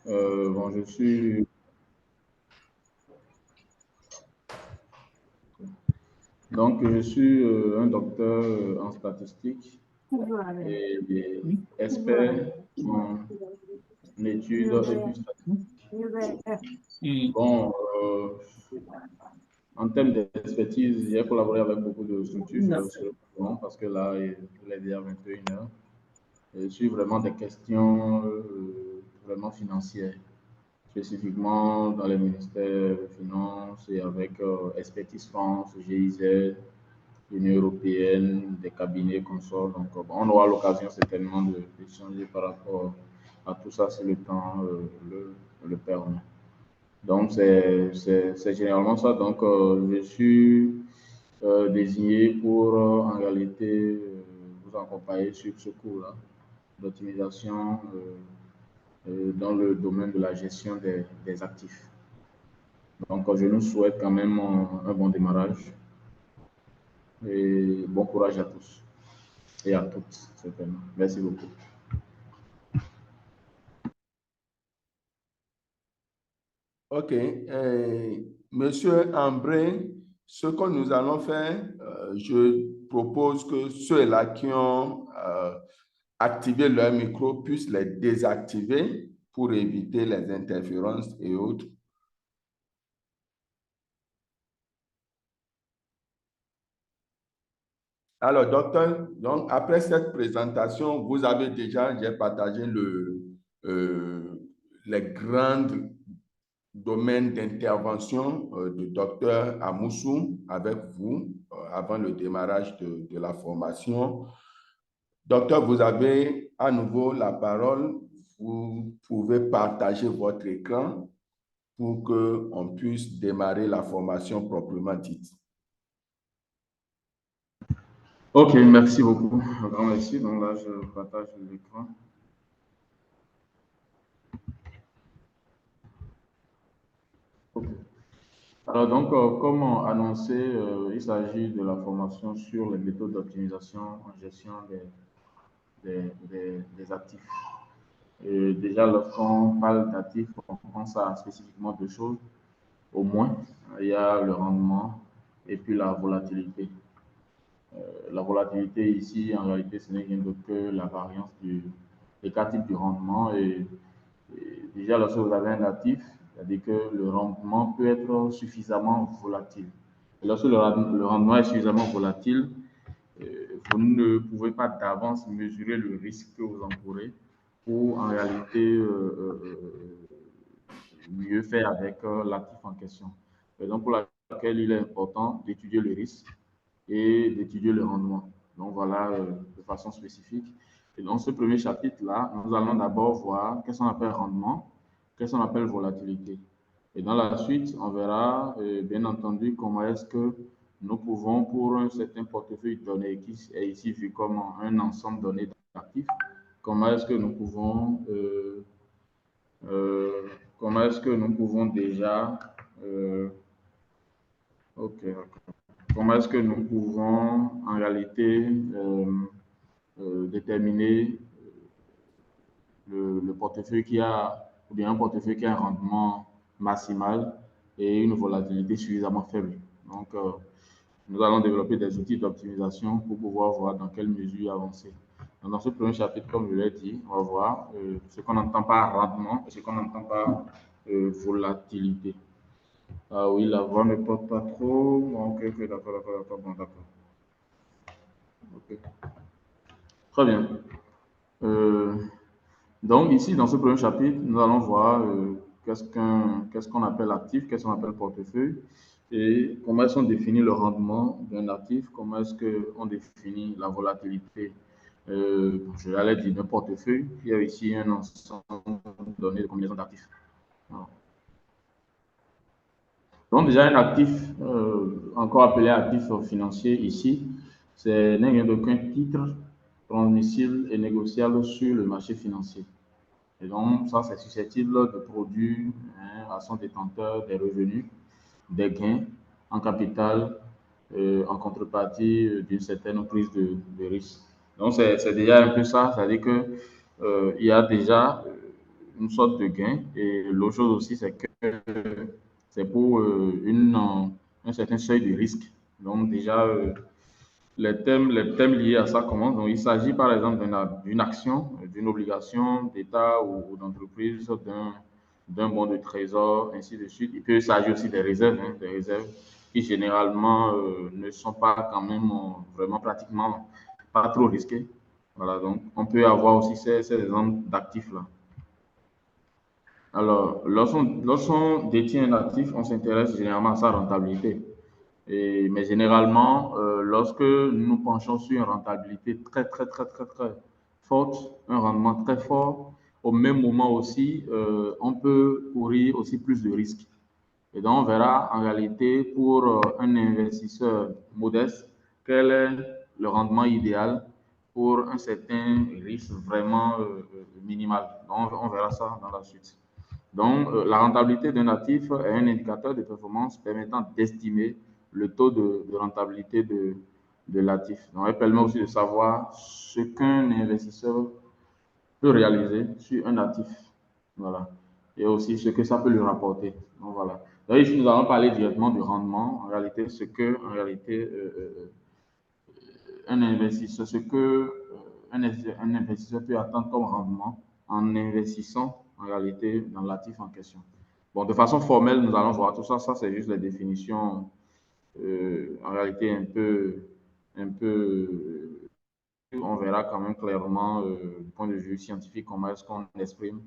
Bon, je suis un docteur en statistique et expert en études et puis statistiques. Bon, en termes d'expertise, j'ai collaboré avec beaucoup de structures sur le plan parce que là, il est déjà 21 heures. Je suis vraiment des questions vraiment financières, spécifiquement dans les ministères des Finances et avec Expertise France, GIZ, l'Union européenne, des cabinets consorts. Donc, bon, on aura l'occasion certainement d'échanger par rapport à tout ça si le temps le permet. Donc, c'est généralement ça. Donc, je suis désigné pour, en réalité, vous accompagner sur ce cours-là d'optimisation dans le domaine de la gestion des actifs. Donc, je nous souhaite quand même un bon démarrage et bon courage à tous et à toutes, certainement. Merci beaucoup. OK. Monsieur Ambré, ce que nous allons faire, je propose que ceux-là qui ont activé leur micro puissent les désactiver pour éviter les interférences et autres. Alors, docteur, donc après cette présentation, vous avez déjà, j'ai partagé les grands domaines d'intervention du docteur Amoussou avec vous avant le démarrage de la formation. Docteur, vous avez à nouveau la parole. Vous pouvez partager votre écran pour qu'on puisse démarrer la formation proprement dite. Ok, merci beaucoup. Un grand merci. Donc là, je partage l'écran. Ok. Alors donc, comme annoncé, il s'agit de la formation sur les méthodes d'optimisation en gestion des actifs. Et déjà, lorsqu'on parle d'actifs, on pense à spécifiquement deux choses. Au moins, il y a le rendement et puis la volatilité. La volatilité ici, en réalité, ce n'est rien d'autre que la variance des quatre types du rendement. Et déjà, lorsque vous avez un actif, c'est-à-dire que le rendement peut être suffisamment volatile. Et lorsque le rendement est suffisamment volatile, vous ne pouvez pas d'avance mesurer le risque que vous encourez pour en réalité mieux faire avec l'actif en question. Raison pour laquelle il est important d'étudier le risque et d'étudier le rendement. Donc voilà, de façon spécifique. Et dans ce premier chapitre-là, nous allons d'abord voir qu'est-ce qu'on appelle rendement, qu'est-ce qu'on appelle volatilité. Et dans la suite, on verra, bien entendu, comment est-ce que nous pouvons, pour un certain portefeuille donné qui est ici vu comme un ensemble donné d'actifs, comment est-ce que nous pouvons, euh, comment est-ce que nous pouvons déjà, ok, comment est-ce que nous pouvons en réalité déterminer le portefeuille qui a, ou bien un portefeuille qui a un rendement maximal et une volatilité suffisamment faible. Donc, nous allons développer des outils d'optimisation pour pouvoir voir dans quelle mesure avancer. Donc, dans ce premier chapitre, comme je l'ai dit, on va voir ce qu'on entend par rendement et ce qu'on entend par volatilité. Ah oui, la voix ne porte pas trop. Ok, d'accord, bon, d'accord. Ok. Très bien. Euh, donc, ici, dans ce premier chapitre, nous allons voir qu'est-ce qu'on appelle actif, qu'est-ce qu'on appelle portefeuille, et comment est-ce qu'on définit le rendement d'un actif, comment est-ce qu'on définit la volatilité. Je l'allais dire d'un portefeuille, il y a ici un ensemble donné de combinaisons d'actifs. Voilà. Donc, déjà, un actif, encore appelé actif financier ici, c'est n'est rien d'aucun titre transmissible et négociable sur le marché financier. Et donc, ça, c'est susceptible de produire à son détenteur des revenus, des gains en capital, en contrepartie d'une certaine prise de risque. Donc, c'est déjà un peu ça, c'est-à-dire qu'il y a déjà une sorte de gain. Et l'autre chose aussi, c'est que c'est pour un certain seuil de risque. Donc déjà, les thèmes liés à ça commencent. Donc il s'agit par exemple d'une action, d'une obligation d'État ou d'entreprise, d'un bon de trésor, ainsi de suite. Il peut s'agir aussi des réserves qui généralement ne sont pas quand même vraiment pratiquement pas trop risquées. Voilà, donc on peut avoir aussi ces exemples d'actifs-là. Alors, lorsqu'on détient un actif, on s'intéresse généralement à sa rentabilité. Mais généralement, lorsque nous nous penchons sur une rentabilité très forte, un rendement très fort, au même moment aussi, on peut courir aussi plus de risques. Et donc, on verra en réalité pour un investisseur modeste quel est le rendement idéal pour un certain risque vraiment minimal. Donc, on verra ça dans la suite. Donc, la rentabilité d'un actif est un indicateur de performance permettant d'estimer le taux de rentabilité de l'actif. Donc, elle permet aussi de savoir ce qu'un investisseur peut réaliser sur un actif. Voilà. Et aussi ce que ça peut lui rapporter. Donc, voilà. Donc, ici, nous allons parler directement du rendement. En réalité, un investisseur, un investisseur peut attendre comme rendement en investissant en réalité dans l'actif en question. Bon, de façon formelle, nous allons voir tout ça. Ça, c'est juste les définitions en réalité un peu, on verra quand même clairement du point de vue scientifique comment est-ce qu'on exprime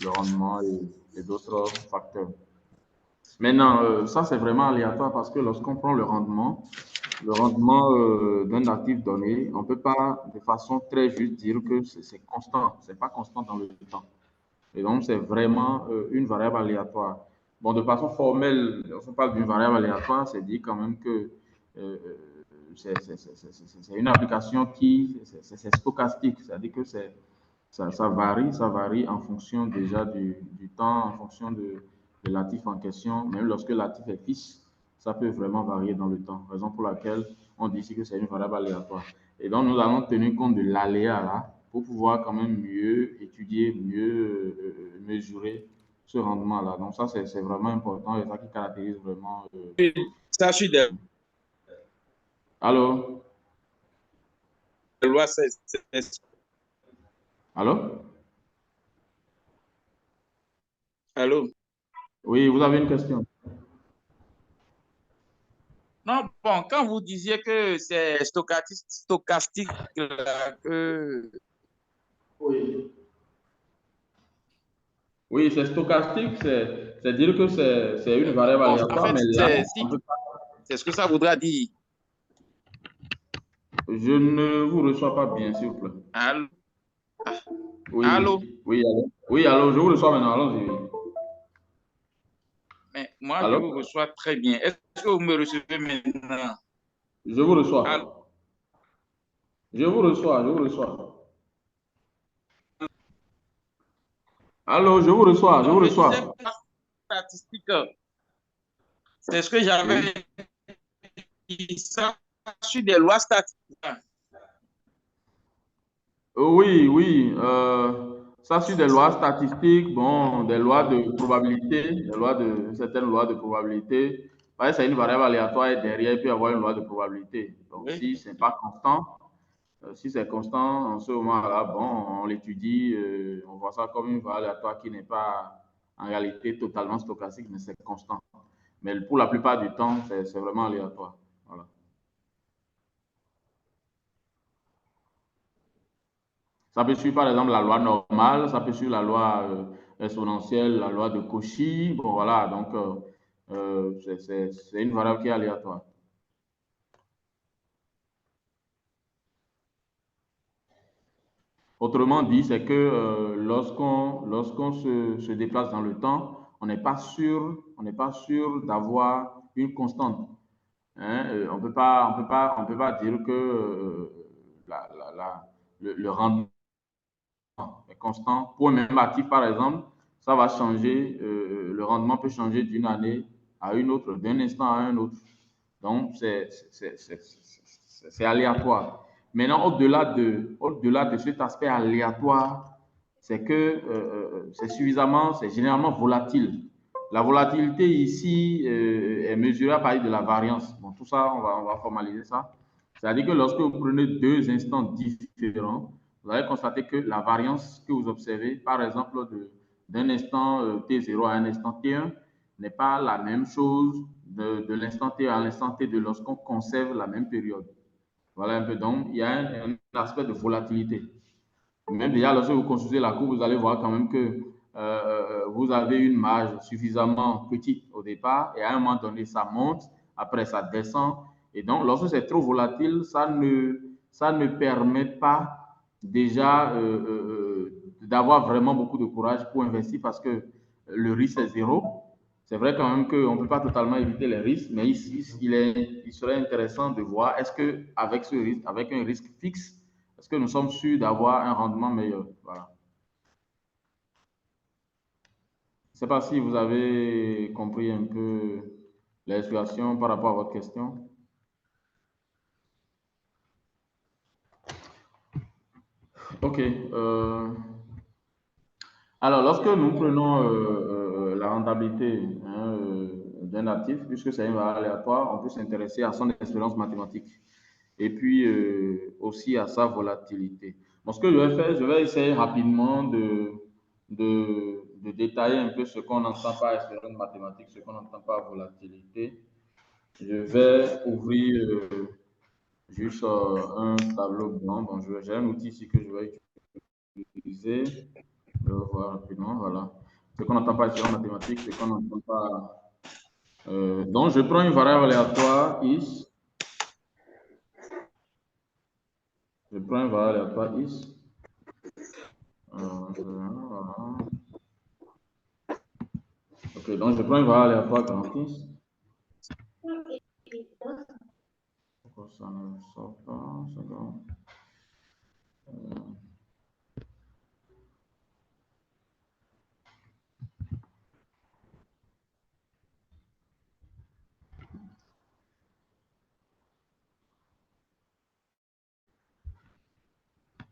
le rendement et d'autres facteurs. Maintenant, ça, c'est vraiment aléatoire parce que lorsqu'on prend le rendement d'un actif donné, on ne peut pas de façon très juste dire que c'est constant. Ce n'est pas constant dans le temps. Et donc, c'est vraiment une variable aléatoire. Bon, de façon formelle, on parle d'une variable aléatoire, c'est dire quand même que euh, c'est une application qui, c'est stochastique, c'est-à-dire que ça varie en fonction déjà du temps, en fonction de l'actif en question. Même lorsque l'actif est fixe, ça peut vraiment varier dans le temps. Raison pour laquelle on dit ici que c'est une variable aléatoire. Et donc, nous allons tenir compte de l'aléa là pour pouvoir quand même mieux étudier, mieux mesurer ce rendement-là. Donc, ça, c'est vraiment important et ça qui caractérise vraiment. Ça, je suis des Allô? lois. Allô? Allô? Oui, vous avez une question? Non, bon, quand vous disiez que c'est stochastique, là, que... Oui. Oui, c'est stochastique, c'est dire que c'est une variable Bon, en aléatoire, fait, mais là, on peut c'est ce que ça voudra dire. je ne vous reçois pas bien, s'il vous plaît. Allô? Allô? Oui, oui, allô. Oui, allô, je vous reçois maintenant, allons-y. Oui. Mais moi, je Allô? vous reçois très bien. Est-ce que vous me recevez maintenant? Je vous Allô? reçois. Je vous reçois, je vous reçois. Allô, je vous reçois, je vous Donc, je disais reçois. que la statistique, c'est ce que j'avais Oui. dit ça sur des lois statistiques. Oui, oui. Ça suit des lois statistiques, bon, des lois de probabilité, certaines lois de probabilité. Ouais, c'est une variable aléatoire et derrière, il peut y avoir une loi de probabilité. Donc, Oui. si ce n'est pas constant, si c'est constant, en ce moment-là, bon, on l'étudie, on voit ça comme une variable aléatoire qui n'est pas en réalité totalement stochastique, mais c'est constant. Mais pour la plupart du temps, c'est vraiment aléatoire. Voilà. Ça peut suivre par exemple la loi normale, ça peut suivre la loi exponentielle, la loi de Cauchy. Bon, voilà, donc c'est une variable qui est aléatoire. Autrement dit, c'est que lorsqu'on se déplace dans le temps, on n'est pas sûr d'avoir une constante. Hein. On peut pas dire que le rendement est constant. Pour un même actif, par exemple, ça va changer, le rendement peut changer d'une année à une autre, d'un instant à un autre. Donc, c'est aléatoire. Maintenant, au-delà de cet aspect aléatoire, c'est que c'est généralement volatile. La volatilité ici est mesurée à partir de la variance. Bon, tout ça, on va formaliser ça. C'est-à-dire que lorsque vous prenez deux instants différents, vous allez constater que la variance que vous observez, par exemple, d'un instant T0 à un instant T1, n'est pas la même chose de l'instant T à l'instant T2 lorsqu'on conserve la même période. Voilà un peu. Donc, il y a un aspect de volatilité. Même déjà, lorsque vous consultez la courbe, vous allez voir quand même que vous avez une marge suffisamment petite au départ et à un moment donné, ça monte, après ça descend. Et donc, lorsque c'est trop volatile, ça ne permet pas déjà d'avoir vraiment beaucoup de courage pour investir parce que le risque est zéro. C'est vrai quand même qu'on ne peut pas totalement éviter les risques, mais il serait intéressant de voir est-ce qu'avec ce risque, avec un risque fixe, est-ce que nous sommes sûrs d'avoir un rendement meilleur? Voilà. Je ne sais pas si vous avez compris un peu l'explication par rapport à votre question. OK. Alors, lorsque nous prenons la rentabilité d'un actif, puisque c'est une valeur aléatoire, on peut s'intéresser à son expérience mathématique et puis aussi à sa volatilité. Bon, ce que je vais faire, je vais essayer rapidement de détailler un peu ce qu'on entend par expérience mathématique, ce qu'on entend par volatilité. Je vais ouvrir juste un tableau blanc. Donc, j'ai un outil ici que je vais utiliser. Je vais voir rapidement, voilà. Ce qu'on entend par expérience mathématique, ce qu'on n'entend pas. Donc, je prends une variable aléatoire, is. Je prends une variable aléatoire, is. Voilà. Ok, donc je prends une variable aléatoire 46. Pourquoi ça ne sort pas?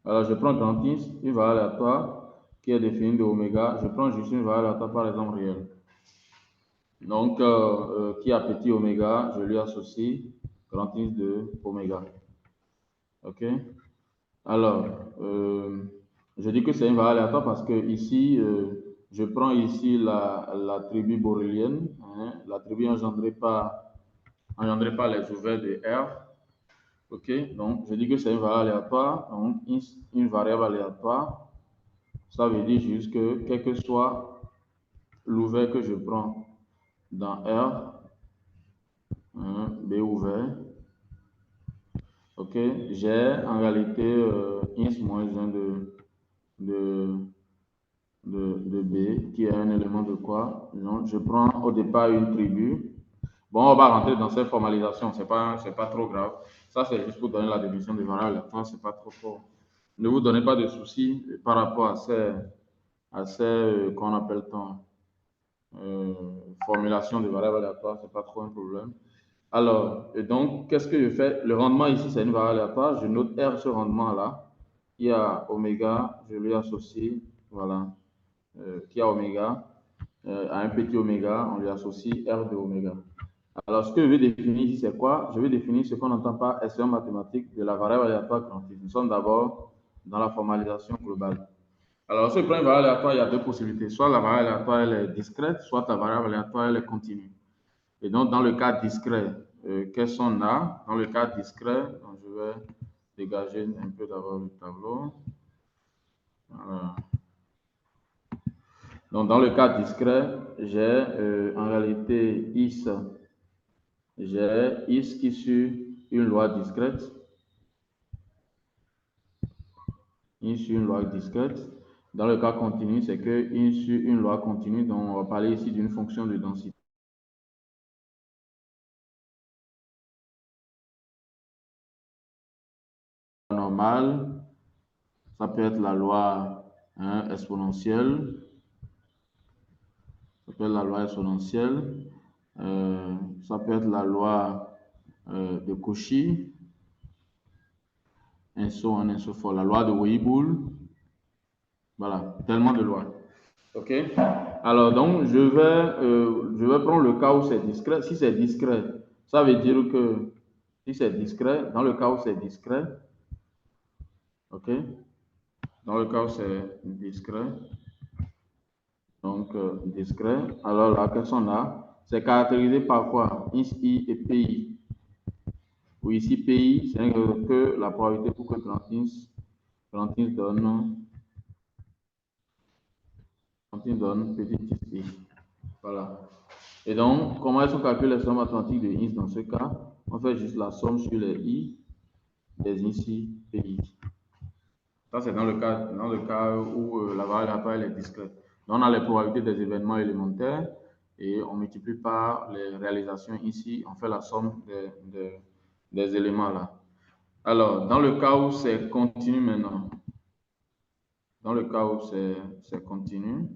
Alors, je prends 36, une variable aléatoire qui est définie de oméga. Je prends juste une variable aléatoire, par exemple, réelle. Donc, qui a petit oméga, je lui associe 36 de oméga. OK? Alors, je dis que c'est une variable aléatoire parce que ici, je prends ici la tribu borelienne, hein, la tribu engendrée par les ouverts de R. OK? Donc, je dis que c'est une variable aléatoire. Donc, une variable aléatoire, ça veut dire juste que, quel que soit l'ouvert que je prends dans R, hein, B ouvert, ok, j'ai en réalité ins moins 1 de B, qui est un élément de quoi? Donc, je prends au départ une tribu. Bon, on va rentrer dans cette formalisation, c'est pas trop grave. Ça, c'est juste pour donner la définition des variables aléatoires, c'est pas trop fort. Ne vous donnez pas de soucis par rapport à ces qu'on appelle formulation de variables aléatoires, c'est pas trop un problème. Alors, et donc, qu'est-ce que je fais? Le rendement ici, c'est une variable aléatoire. Je note R ce rendement-là. Qui a oméga, je lui associe, voilà, qui a oméga, à un petit oméga, on lui associe R de oméga. Alors, ce que je vais définir ici, c'est quoi? Je vais définir ce qu'on entend par expérience mathématique de la variable aléatoire quantique. Nous sommes d'abord dans la formalisation globale. Alors, si je prends une variable aléatoire, il y a deux possibilités. Soit la variable aléatoire elle est discrète, soit la variable aléatoire elle est continue. Et donc, dans le cas discret, qu'est-ce qu'on a? Dans le cas discret, donc je vais dégager un peu d'abord le tableau. Voilà. Donc, dans le cas discret, j'ai en réalité is. J'ai is qui suit une loi discrète. In sur une loi discrète. Dans le cas continu, c'est que in sur une loi continue. Donc, on va parler ici d'une fonction de densité. Normale, ça peut être la loi exponentielle. Ça peut être la loi exponentielle. Ça peut être la loi de Cauchy. And so on and so forth. La loi de Weibull. Voilà, tellement de lois. OK? Alors, donc, je vais prendre le cas où c'est discret. Si c'est discret, ça veut dire que si c'est discret, dans le cas où c'est discret, OK? Dans le cas où c'est discret, donc discret, alors là, qu'est-ce qu'on a? C'est caractérisé par quoi? Ins, I et PI. Ou ici, PI, c'est que la probabilité pour que grand ins donne petit I. Voilà. Et donc, comment est-ce qu'on calcule les sommes mathématiques de ins dans ce cas? On fait juste la somme sur les I des ici PI. Ça, c'est dans le cas où la variable est discrète. Donc, on a les probabilités des événements élémentaires et on multiplie par les réalisations ici. On fait la somme des éléments là. Alors, dans le cas où c'est continu maintenant, dans le cas où c'est continu,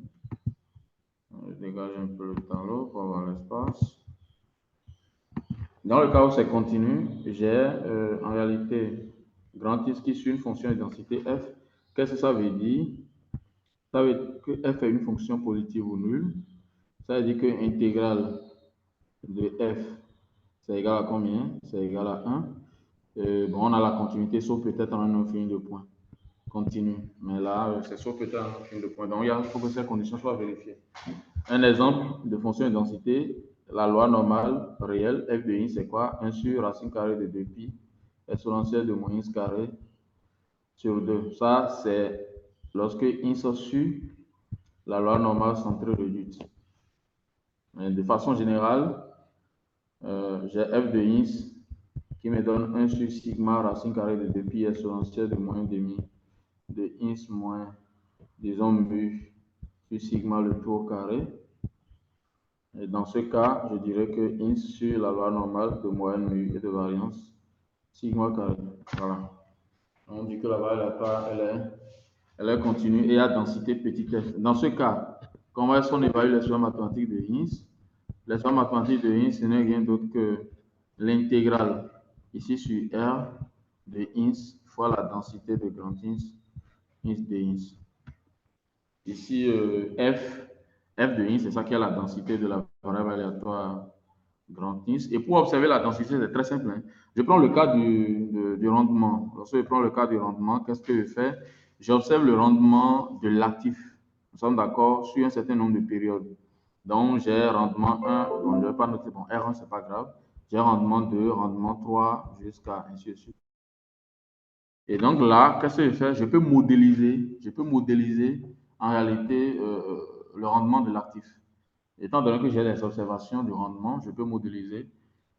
je dégage un peu le tableau pour avoir l'espace. Dans le cas où c'est continu, j'ai en réalité grand X qui suit une fonction de densité f. Qu'est-ce que ça veut dire? Ça veut dire que f est une fonction positive ou nulle. Ça veut dire que l'intégrale de f, c'est égal à combien? C'est égal à 1. Bon, on a la continuité sauf peut-être en un infini de points. Continue. Mais là, c'est sauf peut-être en un infini de points. Donc, il faut que ces conditions soient vérifiées. Un exemple de fonction de densité, la loi normale réelle, f de i, c'est quoi? 1 sur racine carrée de 2pi exponentielle de moins ins carré sur 2. Ça, c'est lorsque ins sur la loi normale centrée réduite. Mais de façon générale, j'ai f de ins qui me donne 1 sur sigma racine carrée de 2pi exponentielle de moins demi de ins moins, disons, mu sur sigma le tout au carré. Et dans ce cas, je dirais que ins sur la loi normale de moyenne mu et de variance sigma carré. Voilà. On dit que la valeur aléatoire, elle est continue et à densité petit f. Dans ce cas, comment est-ce qu'on évalue l'expression mathématique de ins? L'expression mathématique de ins, ce n'est rien d'autre que l'intégrale ici sur R de ins fois la densité de grand ins de ins. Ici, f de ins, c'est ça qui est la densité de la variable aléatoire grand ins. Et pour observer la densité, c'est très simple. Hein. Je prends le cas du rendement. Lorsque je prends le cas du rendement, qu'est-ce que je fais? J'observe le rendement de l'actif. Nous sommes d'accord sur un certain nombre de périodes. Donc, j'ai rendement 1, bon, je ne vais pas noter, bon, R1, ce n'est pas grave. J'ai rendement 2, rendement 3, jusqu'à ainsi de suite. Et donc là, qu'est-ce que je fais? Je peux modéliser en réalité le rendement de l'actif. Étant donné que j'ai des observations du rendement, je peux modéliser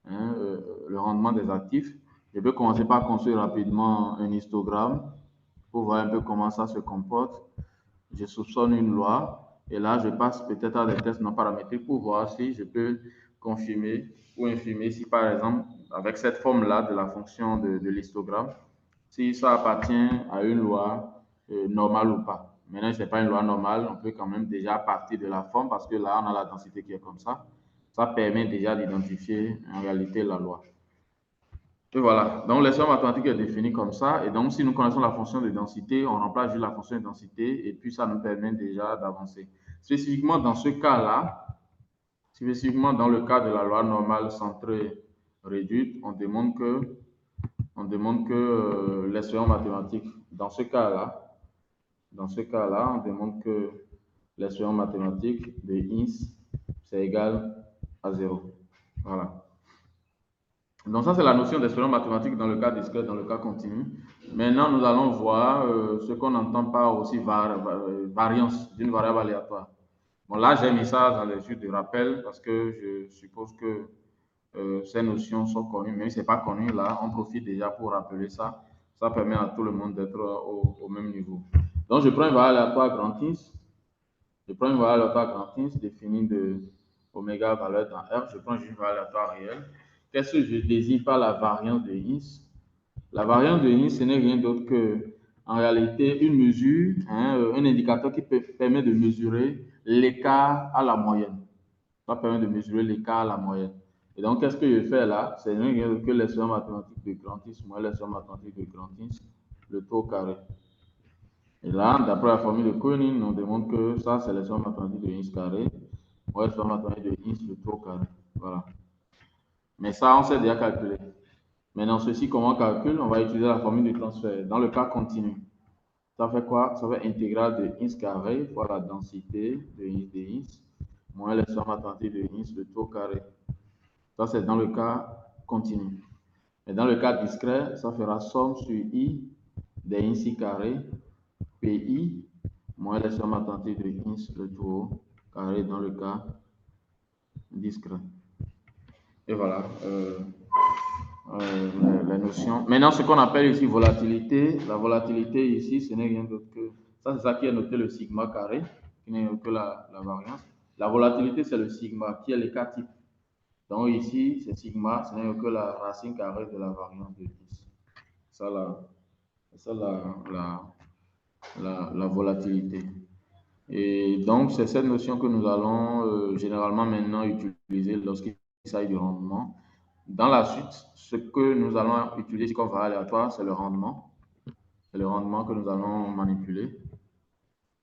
le rendement des actifs. Je peux commencer par construire rapidement un histogramme pour voir un peu comment ça se comporte. Je soupçonne une loi et là, je passe peut-être à des tests non paramétriques pour voir si je peux confirmer ou infirmer si, par exemple, avec cette forme-là de la fonction de l'histogramme, si ça appartient à une loi normale ou pas. Maintenant, ce n'est pas une loi normale, on peut quand même déjà partir de la forme parce que là, on a la densité qui est comme ça. Ça permet déjà d'identifier en réalité la loi. Et voilà, donc l'expression mathématique est définie comme ça. Et donc, si nous connaissons la fonction de densité, on remplace juste la fonction de densité et puis ça nous permet déjà d'avancer. Spécifiquement dans ce cas-là, spécifiquement dans le cas de la loi normale centrée réduite, on demande que l'expression mathématique, dans ce cas-là, on demande que l'expression mathématique de ins, c'est égal à 0. Voilà. Donc ça, c'est la notion d'expression mathématique dans le cas discret, dans le cas continu. Maintenant, nous allons voir ce qu'on entend par aussi variance d'une variable aléatoire. Bon, là, j'ai mis ça dans les jeux de rappel parce que je suppose que ces notions sont connues, mais si ce n'est pas connu, là, on profite déjà pour rappeler ça. Ça permet à tout le monde d'être au même niveau. Donc, je prends une variable aléatoire grand X. Je prends une variable aléatoire grand X définie de oméga valeur dans R. Je prends juste une variable aléatoire réelle. Qu'est-ce que je désigne par la variance de X? La variance de X, ce n'est rien d'autre que, en réalité, une mesure, un indicateur qui permet de mesurer l'écart à la moyenne. Ça permet de mesurer l'écart à la moyenne. Et donc, qu'est-ce que je fais là? C'est rien d'autre que l'expression mathématique de grand X moins l'expression mathématique de grand X, le taux carré. Et là, d'après la formule de Koenig, on démontre que ça, c'est l'expression mathématique de X carré, ou l'expression mathématique de X le tout au carré. Voilà. Mais ça, on sait déjà calculer. Maintenant, ceci, comment on calcule? On va utiliser la formule du transfert. Dans le cas continu, ça fait quoi? Ça fait intégrale de X carré fois la densité de X dx moins l'expression mathématique de X le tout au carré. Ça, c'est dans le cas continu. Et dans le cas discret, ça fera somme sur I des X carré PI moins l'expression mathématique de X le tout au carré dans le cas discret. Et voilà les notions. Maintenant, ce qu'on appelle ici volatilité, la volatilité ici, ce n'est rien d'autre que, ça c'est ça qui est noté le sigma carré, qui n'est que la variance. La volatilité, c'est le sigma, qui est l'écart type. Donc ici, c'est sigma, ce n'est que la racine carrée de la variance de X. Ça, la volatilité. Et donc, c'est cette notion que nous allons généralement maintenant utiliser lorsqu'il s'agit du rendement. Dans la suite, ce que nous allons utiliser comme variable aléatoire, c'est le rendement. C'est le rendement que nous allons manipuler.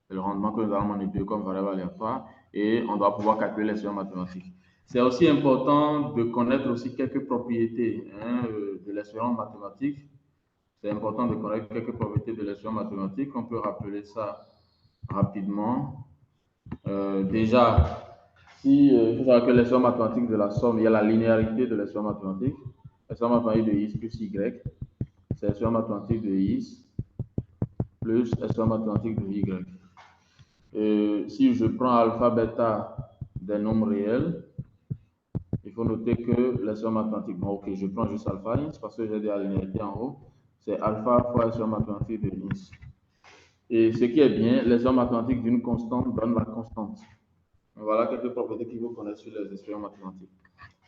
C'est le rendement que nous allons manipuler comme variable aléatoire. Et on doit pouvoir calculer l'expression mathématique. C'est aussi important de connaître aussi quelques propriétés de l'expression mathématique. C'est important de connaître quelques propriétés de l'expression mathématique. On peut rappeler ça rapidement. Déjà, il faut savoir que l'expression mathématique de la somme, il y a la linéarité de l'expression mathématique. L'expression mathématique de X plus Y, c'est l'expression mathématique de X plus l'expression mathématique de Y. Si je prends alpha, bêta des nombres réels, il faut noter que l'expression mathématique, bon, ok, je prends juste alpha X parce que j'ai de la linéarité en haut, c'est alpha fois l'expression mathématique de X. Et ce qui est bien, l'expression mathématique d'une constante donne la constante. Voilà quelques propriétés qu'il faut connaître sur les expressions mathématiques.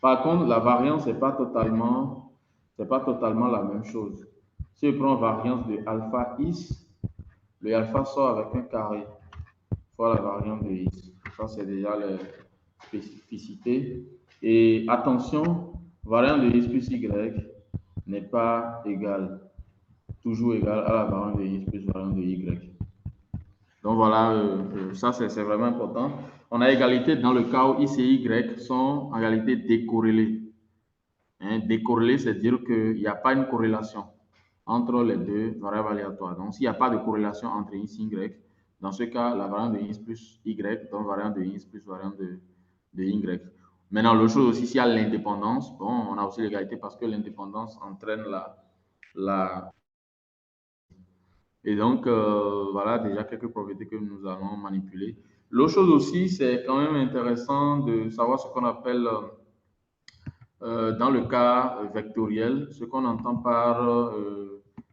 Par contre, la variance n'est pas totalement la même chose. Si je prends variance de alpha x, le alpha sort avec un carré fois la variance de x. Ça, c'est déjà les spécificités. Et attention, variance de x plus y n'est pas égale, toujours égale à la variance de x plus variance de y. Donc voilà, ça c'est vraiment important. On a égalité dans le cas où x et y sont en réalité décorrélés. Décorrélés, c'est dire qu'il n'y a pas une corrélation entre les deux variables aléatoires. Donc, s'il n'y a pas de corrélation entre x et y, dans ce cas, la variante de x plus y donne variante de x plus variante de y. Maintenant, l'autre chose aussi, s'il y a l'indépendance, bon, on a aussi l'égalité parce que l'indépendance entraîne la. Et donc, voilà déjà quelques propriétés que nous allons manipuler. L'autre chose aussi, c'est quand même intéressant de savoir ce qu'on appelle, dans le cas vectoriel, ce qu'on entend par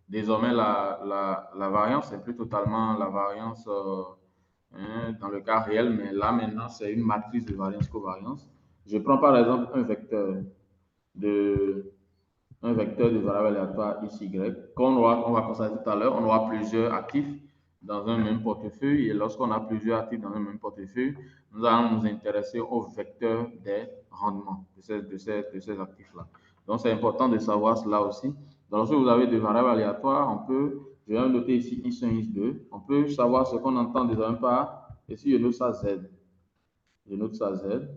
désormais la variance, c'est plus totalement la variance dans le cas réel, mais là maintenant, c'est une matrice de variance-covariance. Je prends par exemple un vecteur de variable aléatoire x, y. Comme on va constater tout à l'heure, on aura plusieurs actifs dans un même portefeuille. Et lorsqu'on a plusieurs actifs dans un même portefeuille, nous allons nous intéresser au vecteur des rendements de ces actifs-là. Donc, c'est important de savoir cela aussi. Donc, lorsque vous avez des variables aléatoires, je vais noter ici x1, x2. On peut savoir ce qu'on entend désormais par, ici, je note ça z. Je note ça z.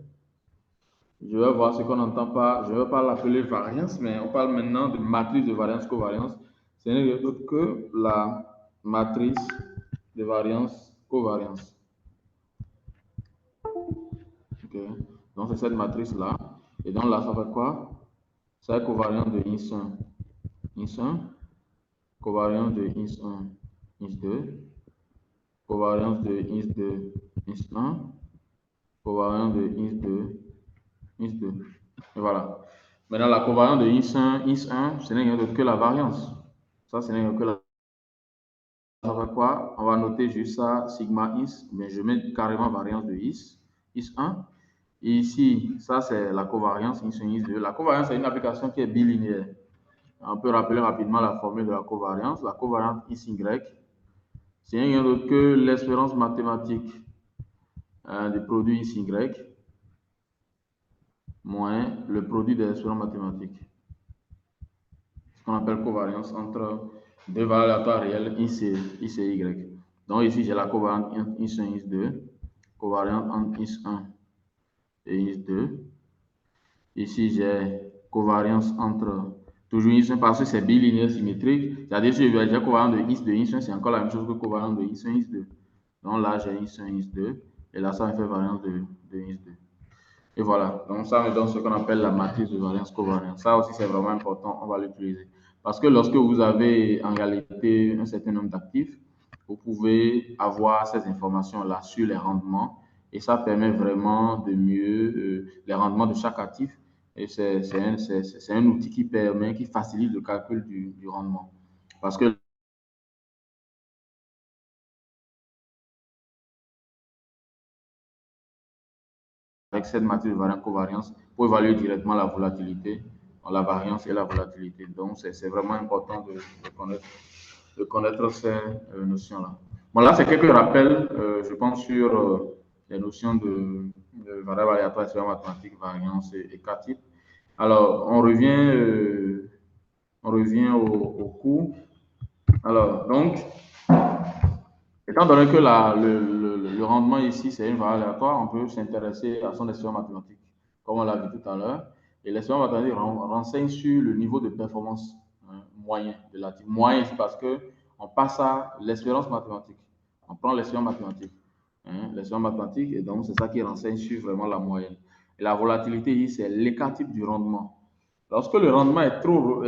Je vais voir ce qu'on entend par, je ne vais pas l'appeler variance, mais on parle maintenant de matrice de variance-covariance. Ce n'est rien d'autre que la matrice de variance-covariance. Okay. Donc, c'est cette matrice-là. Et donc là, ça fait quoi? C'est covariance de x1, x1, covariance de x1, x2, covariance de x2, x1, covariance de x2, x2. Et voilà. Maintenant, la covariance de x1, ce n'est rien d'autre que la variance. Ça, ce n'est rien que la. Ça va quoi? On va noter juste ça, sigma x, mais je mets carrément variance de x1. Et ici, ça, c'est la covariance x1, x2. La covariance, c'est une application qui est bilinéaire. On peut rappeler rapidement la formule de la covariance. La covariance xy, c'est rien d'autre que l'espérance mathématique du produit xy moins le produit des espérances mathématiques. Ce qu'on appelle covariance entre deux variables aléatoires réelles x et y. Donc ici, j'ai la covariance entre IS1 et IS2, covariance entre IS1 et IS2. Ici, j'ai covariance entre toujours IS1 parce que c'est bilinéaire symétrique. C'est-à-dire que j'ai covariance de IS de IS1, c'est encore la même chose que covariance de IS1 et IS2. Donc là, j'ai IS1 et IS2. Et là, ça me fait variance de IS2. Et voilà. Donc ça me donne ce qu'on appelle la matrice de variance-covariance. Ça aussi, c'est vraiment important. On va l'utiliser. Parce que lorsque vous avez en réalité un certain nombre d'actifs, vous pouvez avoir ces informations-là sur les rendements. Et ça permet vraiment de mieux les rendements de chaque actif. Et c'est un outil qui permet, qui facilite le calcul du rendement. Parce que avec cette matrice de variance-covariance, pour évaluer directement la volatilité, la variance et la volatilité. Donc, c'est vraiment important de connaître ces notions-là. Bon, là, c'est quelques rappels, je pense, sur les notions de variable aléatoire, expérience mathématique, variance et cas type. Alors, on revient au cours. Alors, donc, étant donné que le rendement ici, c'est une variable aléatoire, on peut s'intéresser à son expérience mathématique, comme on l'a vu tout à l'heure. Et l'expérience mathématique renseigne sur le niveau de performance moyen de l'actif. Moyen ici parce qu'on passe à l'expérience mathématique. On prend l'expérience mathématique. L'expérience mathématique, et donc c'est ça qui renseigne sur vraiment la moyenne. Et la volatilité ici, c'est l'écart type du rendement. Lorsque le rendement est trop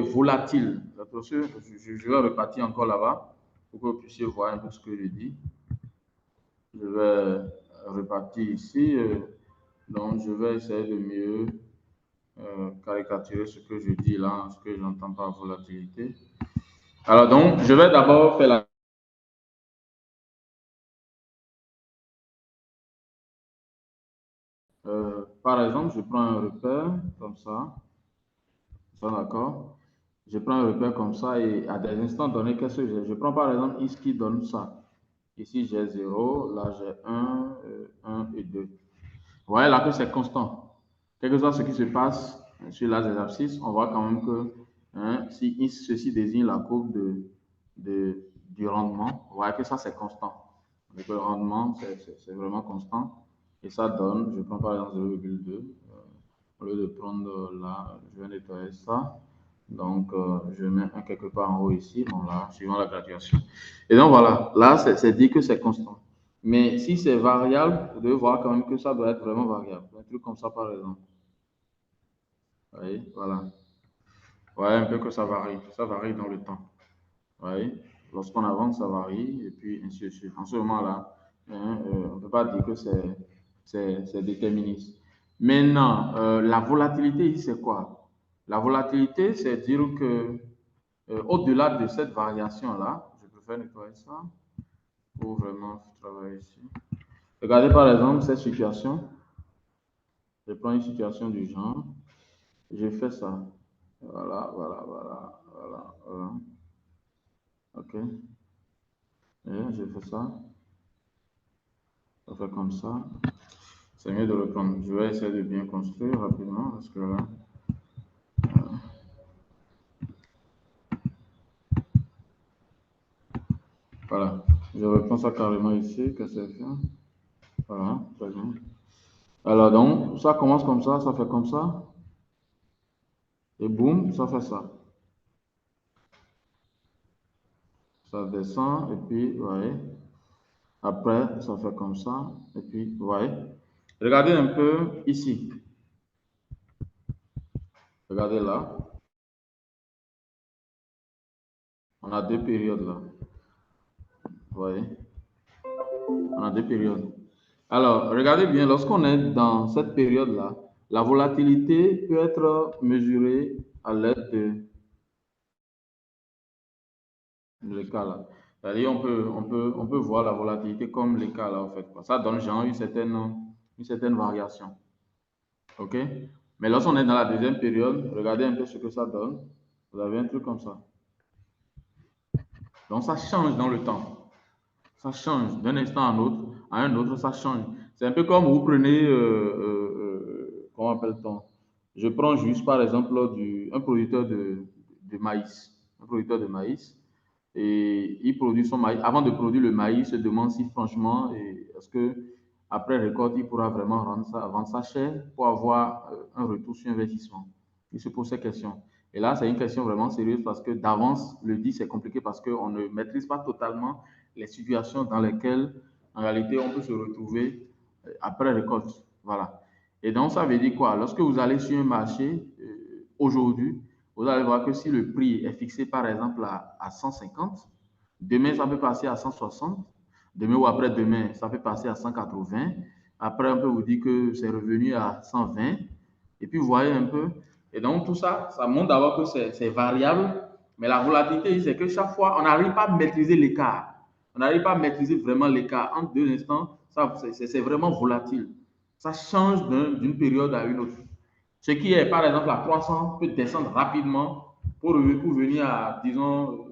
volatile, je vais repartir encore là-bas pour que vous puissiez voir un peu ce que je dis. Je vais repartir ici. Donc, je vais essayer de mieux caricaturer ce que je dis là, ce que j'entends par volatilité. Alors, donc, je vais d'abord faire la... par exemple, je prends un repère comme ça. Ça, d'accord? Je prends un repère comme ça et à des instants donnés, qu'est-ce que j'ai? Je prends par exemple ici qui donne ça. Ici, j'ai 0, là, j'ai 1 et 2. Vous voyez là que c'est constant. Quel que soit ce qui se passe sur l'axe des abscisses, on voit quand même que si ceci désigne la courbe du rendement, vous voyez que ça, c'est constant. Donc, le rendement, c'est vraiment constant. Et ça donne, je prends par exemple 0,2. Au lieu de prendre là, je vais nettoyer ça. Donc, je mets un quelque part en haut ici, bon là, suivant la graduation. Et donc voilà, là, c'est dit que c'est constant. Mais si c'est variable, vous devez voir quand même que ça doit être vraiment variable. Un truc comme ça, par exemple. Vous voyez, voilà. Vous voyez un peu que ça varie dans le temps. Vous voyez, lorsqu'on avance, ça varie, et puis ainsi de suite. En ce moment-là, on ne peut pas dire que c'est déterministe. Maintenant, la volatilité ici, c'est quoi? La volatilité, c'est dire que au-delà de cette variation-là, je préfère nettoyer ça pour vraiment travailler ici. Regardez par exemple cette situation. Je prends une situation du genre. Je fais ça. Voilà. OK. Et je fais ça. Ça fait comme ça. C'est mieux de le prendre. Je vais essayer de bien construire rapidement parce que là. Voilà. Je reprends ça carrément ici. Qu'est-ce que c'est fait? Voilà, très bien. Alors donc, ça commence comme ça fait comme ça. Et boum, ça fait ça. Ça descend et puis, vous voyez. Après, ça fait comme ça. Et puis, vous voyez. Regardez un peu ici. Regardez là. On a deux périodes là. Vous voyez. On a deux périodes. Alors, regardez bien, lorsqu'on est dans cette période-là, la volatilité peut être mesurée à l'aide de l'écart là. C'est-à-dire, on peut voir la volatilité comme l'écart là, en fait. Ça donne genre une certaine variation. OK? Mais lorsqu'on est dans la deuxième période, regardez un peu ce que ça donne. Vous avez un truc comme ça. Donc, ça change dans le temps. Ça change d'un instant à un autre, ça change. C'est un peu comme vous prenez, comment appelle-t-on? Je prends juste par exemple un producteur de maïs. Un producteur de maïs. et il produit son maïs. Avant de produire le maïs, il se demande si franchement, est-ce que après récolte, il pourra vraiment vendre ça cher pour avoir un retour sur investissement. Il se pose ces questions. Et là, c'est une question vraiment sérieuse parce que d'avance, le dit, c'est compliqué parce qu'on ne maîtrise pas totalement les situations dans lesquelles, en réalité, on peut se retrouver après récolte. Voilà. Et donc, ça veut dire quoi? Lorsque vous allez sur un marché, aujourd'hui, vous allez voir que si le prix est fixé, par exemple, à 150, demain, ça peut passer à 160, demain ou après-demain, ça peut passer à 180. Après, on peut vous dire que c'est revenu à 120. Et puis, vous voyez un peu. Et donc, tout ça, ça montre d'abord que c'est variable. Mais la volatilité, c'est que chaque fois, on n'arrive pas à maîtriser l'écart. On n'arrive pas à maîtriser vraiment l'écart. Entre deux instants, c'est vraiment volatile. Ça change d'une période à une autre. Ce qui est, par exemple, à 300 peut descendre rapidement pour venir à, disons,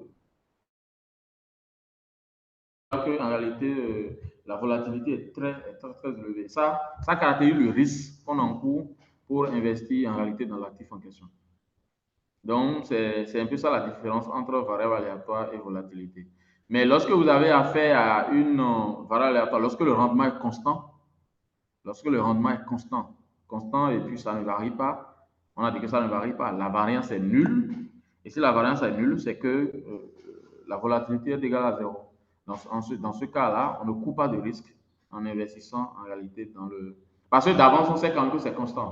que en réalité, la volatilité est très élevée. Ça caractérise le risque qu'on encourt pour investir en réalité dans l'actif en question. Donc, c'est un peu ça la différence entre variable aléatoire et volatilité. Mais lorsque vous avez affaire à une variable aléatoire, lorsque le rendement est constant, constant et puis ça ne varie pas, on a dit que ça ne varie pas, la variance est nulle. Et si la variance est nulle, c'est que la volatilité est égale à zéro. Dans ce cas-là, on ne court pas de risque en investissant en réalité dans le... Parce que d'avance, on sait quand même que c'est constant.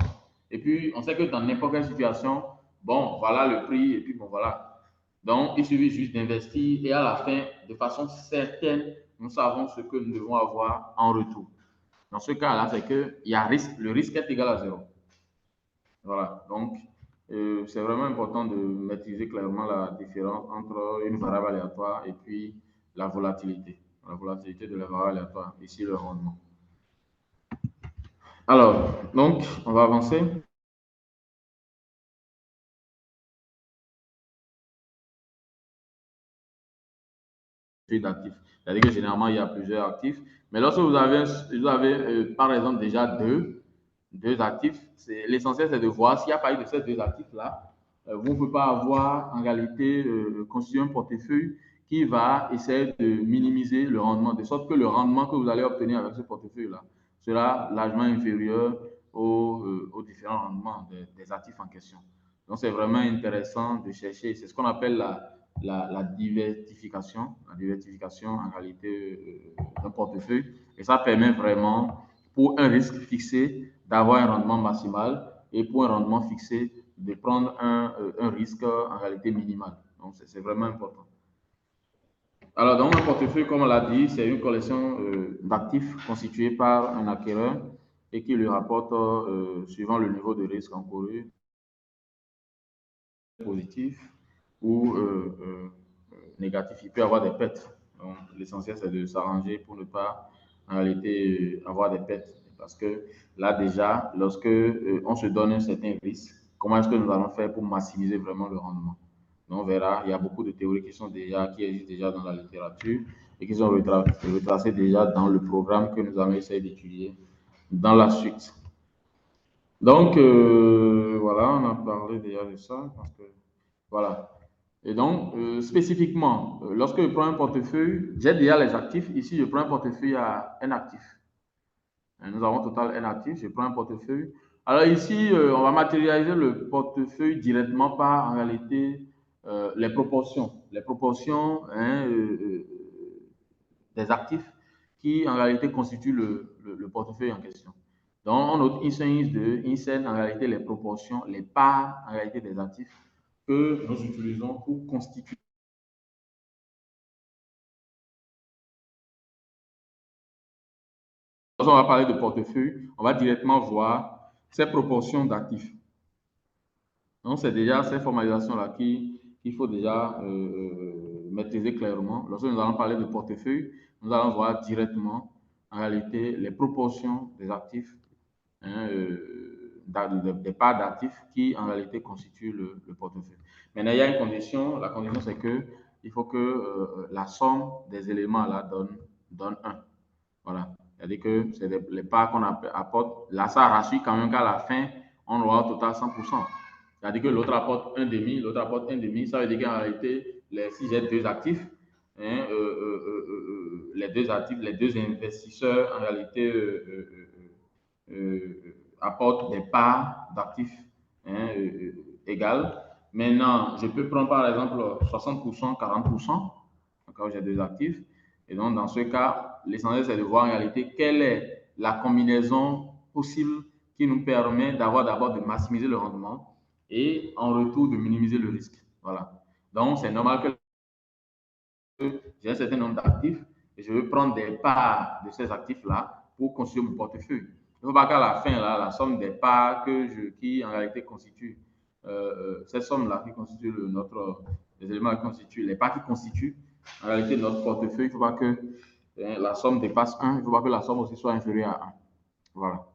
Et puis, on sait que dans n'importe quelle situation, bon, voilà le prix, et puis bon, voilà. Donc, il suffit juste d'investir et à la fin, de façon certaine, nous savons ce que nous devons avoir en retour. Dans ce cas-là, c'est que il y a risque, le risque est égal à zéro. Voilà. Donc, c'est vraiment important de maîtriser clairement la différence entre une variable aléatoire et puis la volatilité. La volatilité de la variable aléatoire, ici le rendement. Alors, donc, on va avancer. D'actifs. C'est-à-dire que généralement, il y a plusieurs actifs. Mais lorsque vous avez par exemple, déjà deux actifs, l'essentiel, c'est de voir s'il n'y a pas eu de ces deux actifs-là, vous ne pouvez pas avoir en réalité constitué un portefeuille qui va essayer de minimiser le rendement, de sorte que le rendement que vous allez obtenir avec ce portefeuille-là sera largement inférieur aux différents rendements des actifs en question. Donc, c'est vraiment intéressant de chercher, c'est ce qu'on appelle la diversification en réalité d'un portefeuille. Et ça permet vraiment, pour un risque fixé, d'avoir un rendement maximal et pour un rendement fixé, de prendre un risque en réalité minimal. Donc, c'est vraiment important. Alors, dans un portefeuille, comme on l'a dit, c'est une collection d'actifs constituée par un acquéreur et qui lui rapporte, suivant le niveau de risque encouru, positif ou négatif. Il peut y avoir des pertes. Donc, l'essentiel, c'est de s'arranger pour ne pas, en réalité, avoir des pertes. Parce que là, déjà, lorsque on se donne un certain risque, comment est-ce que nous allons faire pour maximiser vraiment le rendement? Donc, on verra, il y a beaucoup de théories qui existent déjà dans la littérature et qui sont retracées déjà dans le programme que nous allons essayer d'étudier dans la suite. Donc, voilà, on a parlé déjà de ça. Parce que, voilà. Et donc, spécifiquement, lorsque je prends un portefeuille, j'ai déjà les actifs. Ici, je prends un portefeuille à un actif. Nous avons au total un actif. Je prends un portefeuille. Alors ici, on va matérialiser le portefeuille directement par, en réalité, les proportions. Les proportions des actifs qui, en réalité, constituent le portefeuille en question. Donc, on note INSEE, INSEE, en réalité, les proportions, les parts, en réalité, des actifs que nous utilisons pour constituer. Lorsqu'on va parler de portefeuille, on va directement voir ces proportions d'actifs. Donc, c'est déjà ces formalisations-là qu'il faut déjà maîtriser clairement. Lorsque nous allons parler de portefeuille, nous allons voir directement, en réalité, les proportions des actifs, hein, des parts d'actifs qui, en réalité, constituent le portefeuille. Maintenant, il y a une condition. La condition, c'est qu'il faut que la somme des éléments là donne 1. Voilà. C'est-à-dire que c'est les parts qu'on apporte. Là, ça rassure quand même qu'à la fin, on aura au total 100%. C'est-à-dire que l'autre apporte un demi, l'autre apporte un demi. Ça veut dire qu'en réalité, si j'ai deux actifs, hein, les deux actifs, les deux investisseurs, en réalité, apportent des parts d'actifs, hein, égales. Maintenant, je peux prendre par exemple 60%, 40%, quand j'ai deux actifs. Et donc, dans ce cas, l'essentiel, c'est de voir en réalité quelle est la combinaison possible qui nous permet d'avoir d'abord de maximiser le rendement et en retour de minimiser le risque. Voilà. Donc, c'est normal que j'ai un certain nombre d'actifs et je veux prendre des parts de ces actifs-là pour construire mon portefeuille. Il ne faut pas qu'à la fin, là, la somme des parts qui en réalité constituent, ces sommes-là qui constituent les éléments qui constituent, les parts qui constituent en réalité notre portefeuille, il ne faut pas que la somme dépasse 1, il ne faut pas que la somme aussi soit inférieure à 1. Voilà.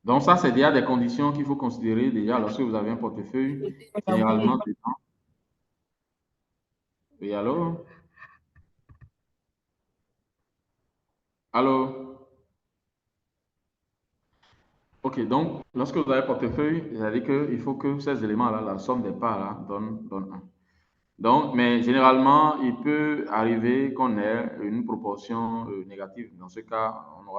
Donc ça, c'est déjà des conditions qu'il faut considérer déjà lorsque vous avez un portefeuille, généralement dedans. Oui, allô? Allô? Ok, donc lorsque vous avez un portefeuille, c'est-à-dire qu'il faut que ces éléments-là, la somme des parts, là, donne 1. Donc, mais généralement, il peut arriver qu'on ait une proportion négative. Dans ce cas, on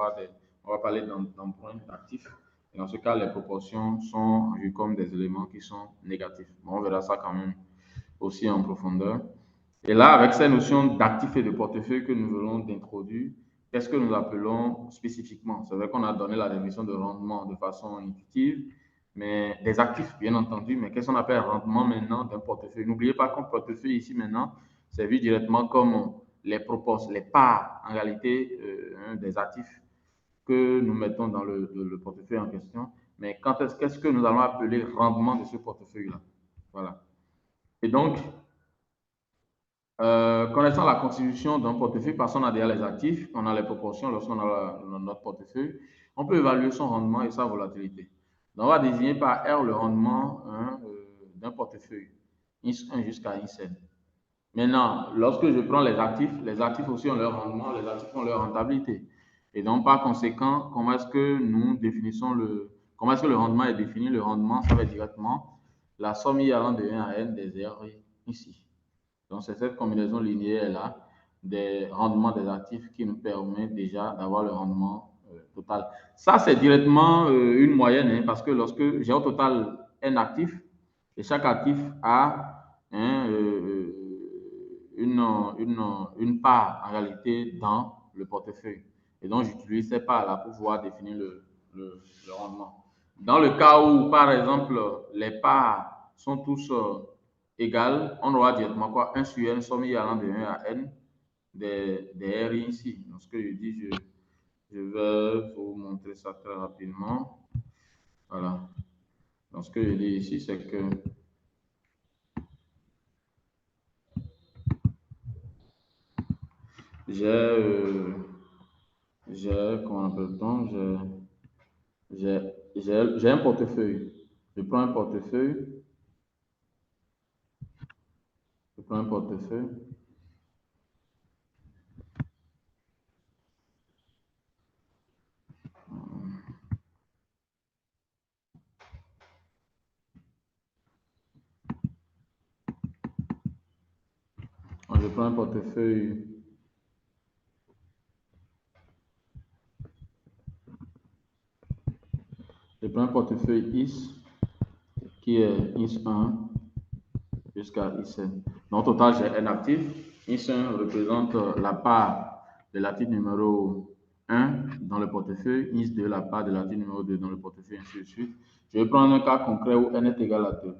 va parler d'emprunts actifs. Et dans ce cas, les proportions sont vues comme des éléments qui sont négatifs. Bon, on verra ça quand même aussi en profondeur. Et là, avec ces notions d'actifs et de portefeuille que nous venons d'introduire, qu'est-ce que nous appelons spécifiquement? C'est vrai qu'on a donné la définition de rendement de façon intuitive, mais des actifs, bien entendu, mais qu'est-ce qu'on appelle rendement maintenant d'un portefeuille? N'oubliez pas qu'un portefeuille ici maintenant, c'est vu directement comme les proportions, les parts en réalité des actifs que nous mettons dans le portefeuille en question. Mais qu'est-ce que nous allons appeler rendement de ce portefeuille-là? Voilà. Et donc, connaissant la constitution d'un portefeuille, parce qu'on a déjà les actifs, on a les proportions lorsqu'on a notre portefeuille, on peut évaluer son rendement et sa volatilité. Donc, on va désigner par R le rendement hein, d'un portefeuille, INS 1 jusqu'à INS N. Maintenant, lorsque je prends les actifs aussi ont leur rendement, les actifs ont leur rentabilité. Et donc, par conséquent, comment est-ce que nous définissons comment est-ce que le rendement est défini? Le rendement, ça va être directement la somme I allant de 1 à N des R ici. Donc, c'est cette combinaison linéaire-là des rendements des actifs qui nous permet déjà d'avoir le rendement total. Ça, c'est directement une moyenne, hein, parce que lorsque j'ai au total un actif, et chaque actif a hein, une part en réalité dans le portefeuille. Et donc, j'utilise ces parts-là pour pouvoir définir le rendement. Dans le cas où, par exemple, les parts sont tous égales, on aura directement quoi? 1 sur n, somme I allant de 1 à n des R ici. Donc, ce que je dis, je vais vous montrer ça très rapidement. Voilà. Donc, ce que je dis ici, c'est que comment appelle-t-on? J'ai un portefeuille. Je prends un portefeuille. Je prends un portefeuille. Je prends un portefeuille. Je prends un portefeuille IS qui est IS 1 jusqu'à ISN. Donc, au total, j'ai un actif. IS1 représente la part de l'actif numéro 1 dans le portefeuille, IS2 la part de l'actif numéro 2 dans le portefeuille, ainsi de suite. Je vais prendre un cas concret où n est égal à 2.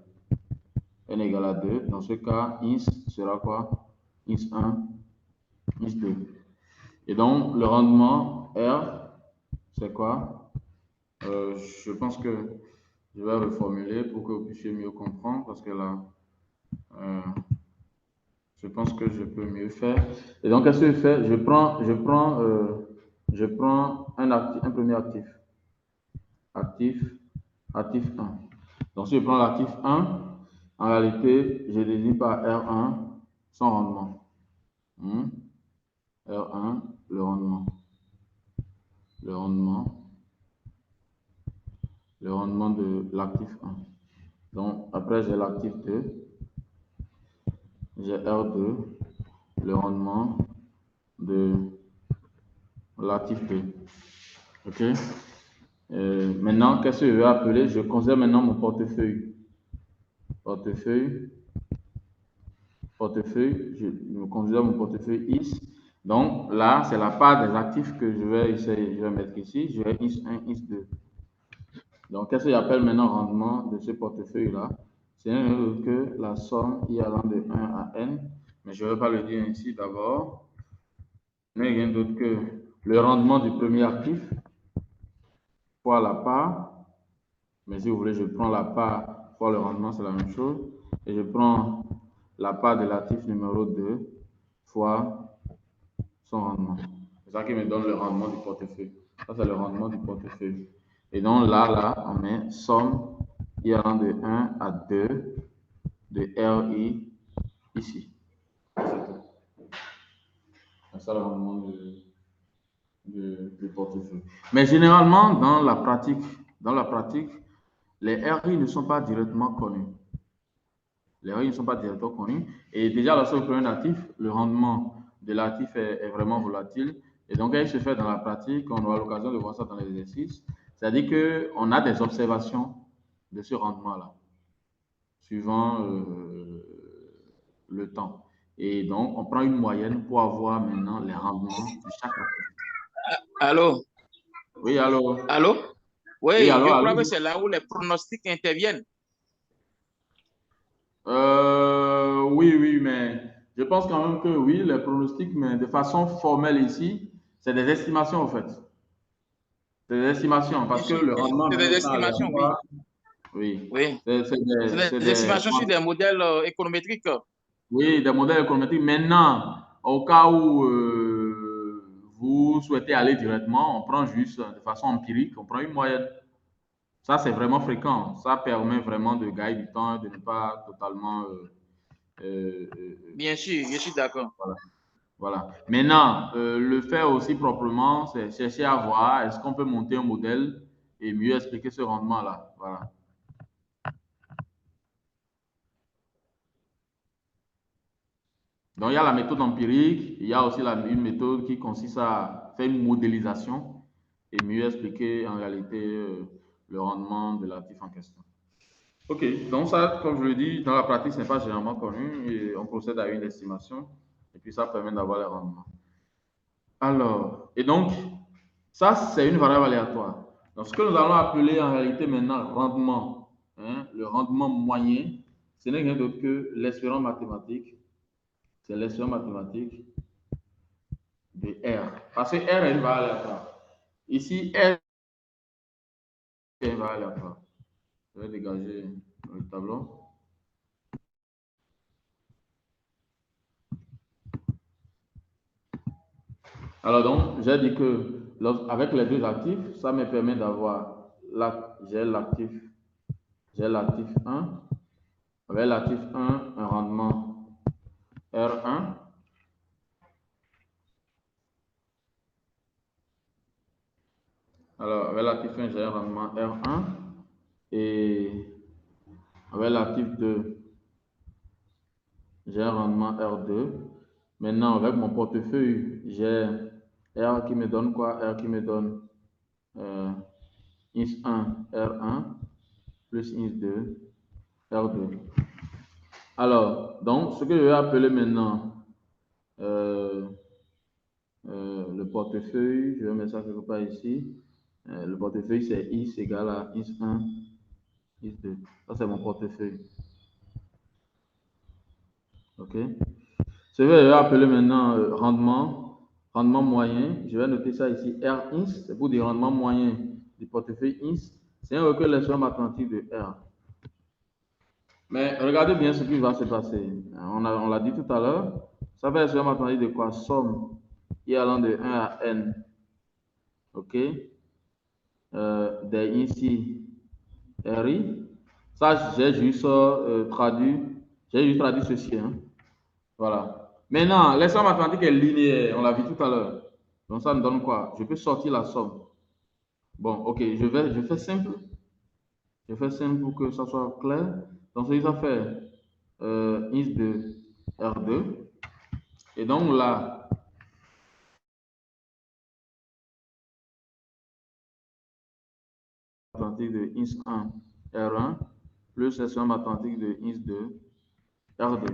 N est égal à 2. Dans ce cas, IS sera quoi? IS1, IS2. Et donc, le rendement R, c'est quoi? Je pense que je vais reformuler pour que vous puissiez mieux comprendre parce que là, je pense que je peux mieux faire. Et donc, qu'est-ce que je fais? Je prends un premier actif. Actif 1. Donc, si je prends l'actif 1, en réalité, je désigne par R1 son rendement. R1, le rendement. Le rendement de l'actif 1. Donc, après, j'ai l'actif 2. J'ai R2. le rendement de l'actif 2. OK? Maintenant, qu'est-ce que je vais appeler? Je considère maintenant mon portefeuille. Portefeuille, je me considère mon portefeuille IS. Donc là, c'est la part des actifs que je vais essayer, je vais mettre ici. Je vais IS 1, IS 2. Donc, qu'est-ce que j'appelle maintenant rendement de ce portefeuille-là? C'est rien d'autre que la somme I allant de 1 à N. Mais je ne vais pas le dire ici d'abord. Mais rien d'autre que le rendement du premier actif fois la part. Mais si vous voulez, je prends la part fois le rendement, c'est la même chose. Et je prends la part de l'actif numéro 2 fois son rendement. C'est ça qui me donne le rendement du portefeuille. Ça, c'est le rendement du portefeuille. Et donc là, on met somme I allant de 1 à 2 de RI ici. C'est tout. C'est ça le rendement du portefeuille. Mais généralement, dans la pratique, les RI ne sont pas directement connus. Les RI ne sont pas directement connus. Et déjà, lorsque vous prenez un actif, le rendement de l'actif est vraiment volatile. Et donc, il se fait dans la pratique, on aura l'occasion de voir ça dans l'exercice. C'est-à-dire qu'on a des observations de ce rendement-là, suivant le temps. Et donc, on prend une moyenne pour avoir maintenant les rendements de chaque actif. Allô? Oui, allô? Allô? Oui, Oui, allô, je allô? crois que c'est là où les pronostics interviennent. Oui, oui, mais je pense quand même que oui, les pronostics, mais de façon formelle ici, c'est des estimations en fait. C'est des estimations parce Bien que sûr, le rendement c'est même des étant estimations, oui. aléatoire, oui, Oui. C'est c'est des estimations sur des des- modèles économétriques. oui, des modèles économétriques. Maintenant, au cas où vous souhaitez aller directement, on prend juste de façon empirique, on prend une moyenne. Ça, c'est vraiment fréquent. Ça permet vraiment de gagner du temps et de ne pas totalement Bien sûr, je suis d'accord. voilà. Voilà. Maintenant, le faire aussi proprement, c'est chercher à voir est-ce qu'on peut monter un modèle et mieux expliquer ce rendement-là. Voilà. Donc, il y a la méthode empirique, il y a aussi une méthode qui consiste à faire une modélisation et mieux expliquer en réalité le rendement de l'actif en question. OK, donc ça, comme je le dis, dans la pratique, ce n'est pas généralement connu et on procède à une estimation et puis ça permet d'avoir les rendements. Alors, et donc, ça, c'est une variable aléatoire. Donc, ce que nous allons appeler en réalité maintenant rendement, hein, le rendement moyen, ce n'est rien d'autre que l'espérance mathématique. C'est l'espérance mathématique de R. Parce que R est une variable aléatoire. Ici, R est une variable aléatoire. Je vais dégager le tableau. Alors donc, j'ai dit que avec les deux actifs, ça me permet d'avoir j'ai l'actif 1, avec l'actif 1, un rendement R1. Alors, avec l'actif 1, j'ai un rendement R1 et avec l'actif 2, j'ai un rendement R2. Maintenant, avec mon portefeuille, j'ai R qui me donne quoi? R qui me donne IS 1, R1 plus IS 2, R2. Alors, donc, ce que je vais appeler maintenant euh, le portefeuille, je vais mettre ça quelque part ici. Le portefeuille, c'est IS égale à IS 1, IS 2. Ça, c'est mon portefeuille. OK? Ce que je vais appeler maintenant rendement moyen. Je vais noter ça ici, R ins, c'est pour dire rendement moyen du portefeuille ins. C'est un recueil l'espérance mathématique de R. Mais regardez bien ce qui va se passer. On l'a dit tout à l'heure. Ça va être mathématique de quoi? Somme I allant de 1 à N. OK? Des ici RI. Ça, j'ai juste traduit ceci. Hein. Voilà. Maintenant, l'espérance mathématique est linéaire, on l'a vu tout à l'heure. Donc ça me donne quoi? Je peux sortir la somme. Bon, ok, je fais simple. Je fais simple pour que ça soit clair. Donc, ça fait IS de R2 Et donc là, mathématique de INS1 R1 plus l'expression mathématique de INS2 R2.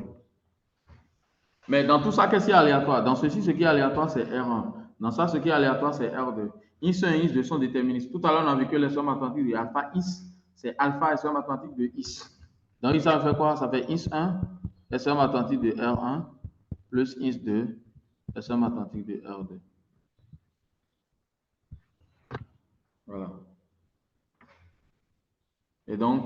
Mais dans tout ça, qu'est-ce qui est aléatoire? Dans ceci, ce qui est aléatoire, c'est R1. Dans ça, ce qui est aléatoire, c'est R2. INS1 et INS2 sont déterministes. Tout à l'heure, on a vu que l'expression mathématique de alpha INS, c'est alpha l'expression mathématique de IS. Donc, ça fait quoi? Ça fait INS1, l'expression mathématique de R1 plus INS2, l'expression mathématique de R2. Voilà. Et donc,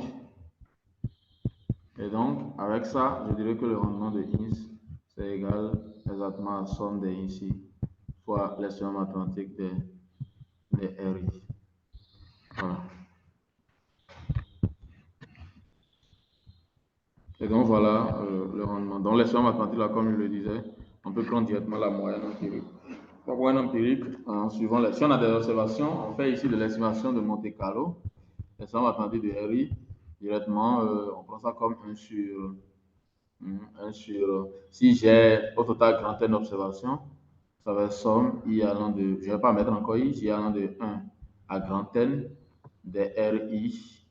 avec ça, je dirais que le rendement de INS, c'est égal exactement à la somme des INSI fois l'expression mathématique des RI. Voilà. Et donc, voilà le rendement. Donc, l'expression mathématique, là, comme je le disais, on peut prendre directement la moyenne empirique. La moyenne empirique, en suivant les... Si on a des observations, on fait ici de l'estimation de Monte Carlo, l'expression mathématique de RI, directement, on prend ça comme 1 sur si j'ai au total grand N observations, ça va être somme I allant de, je ne vais pas mettre encore I allant de 1 à grand N de RIJ.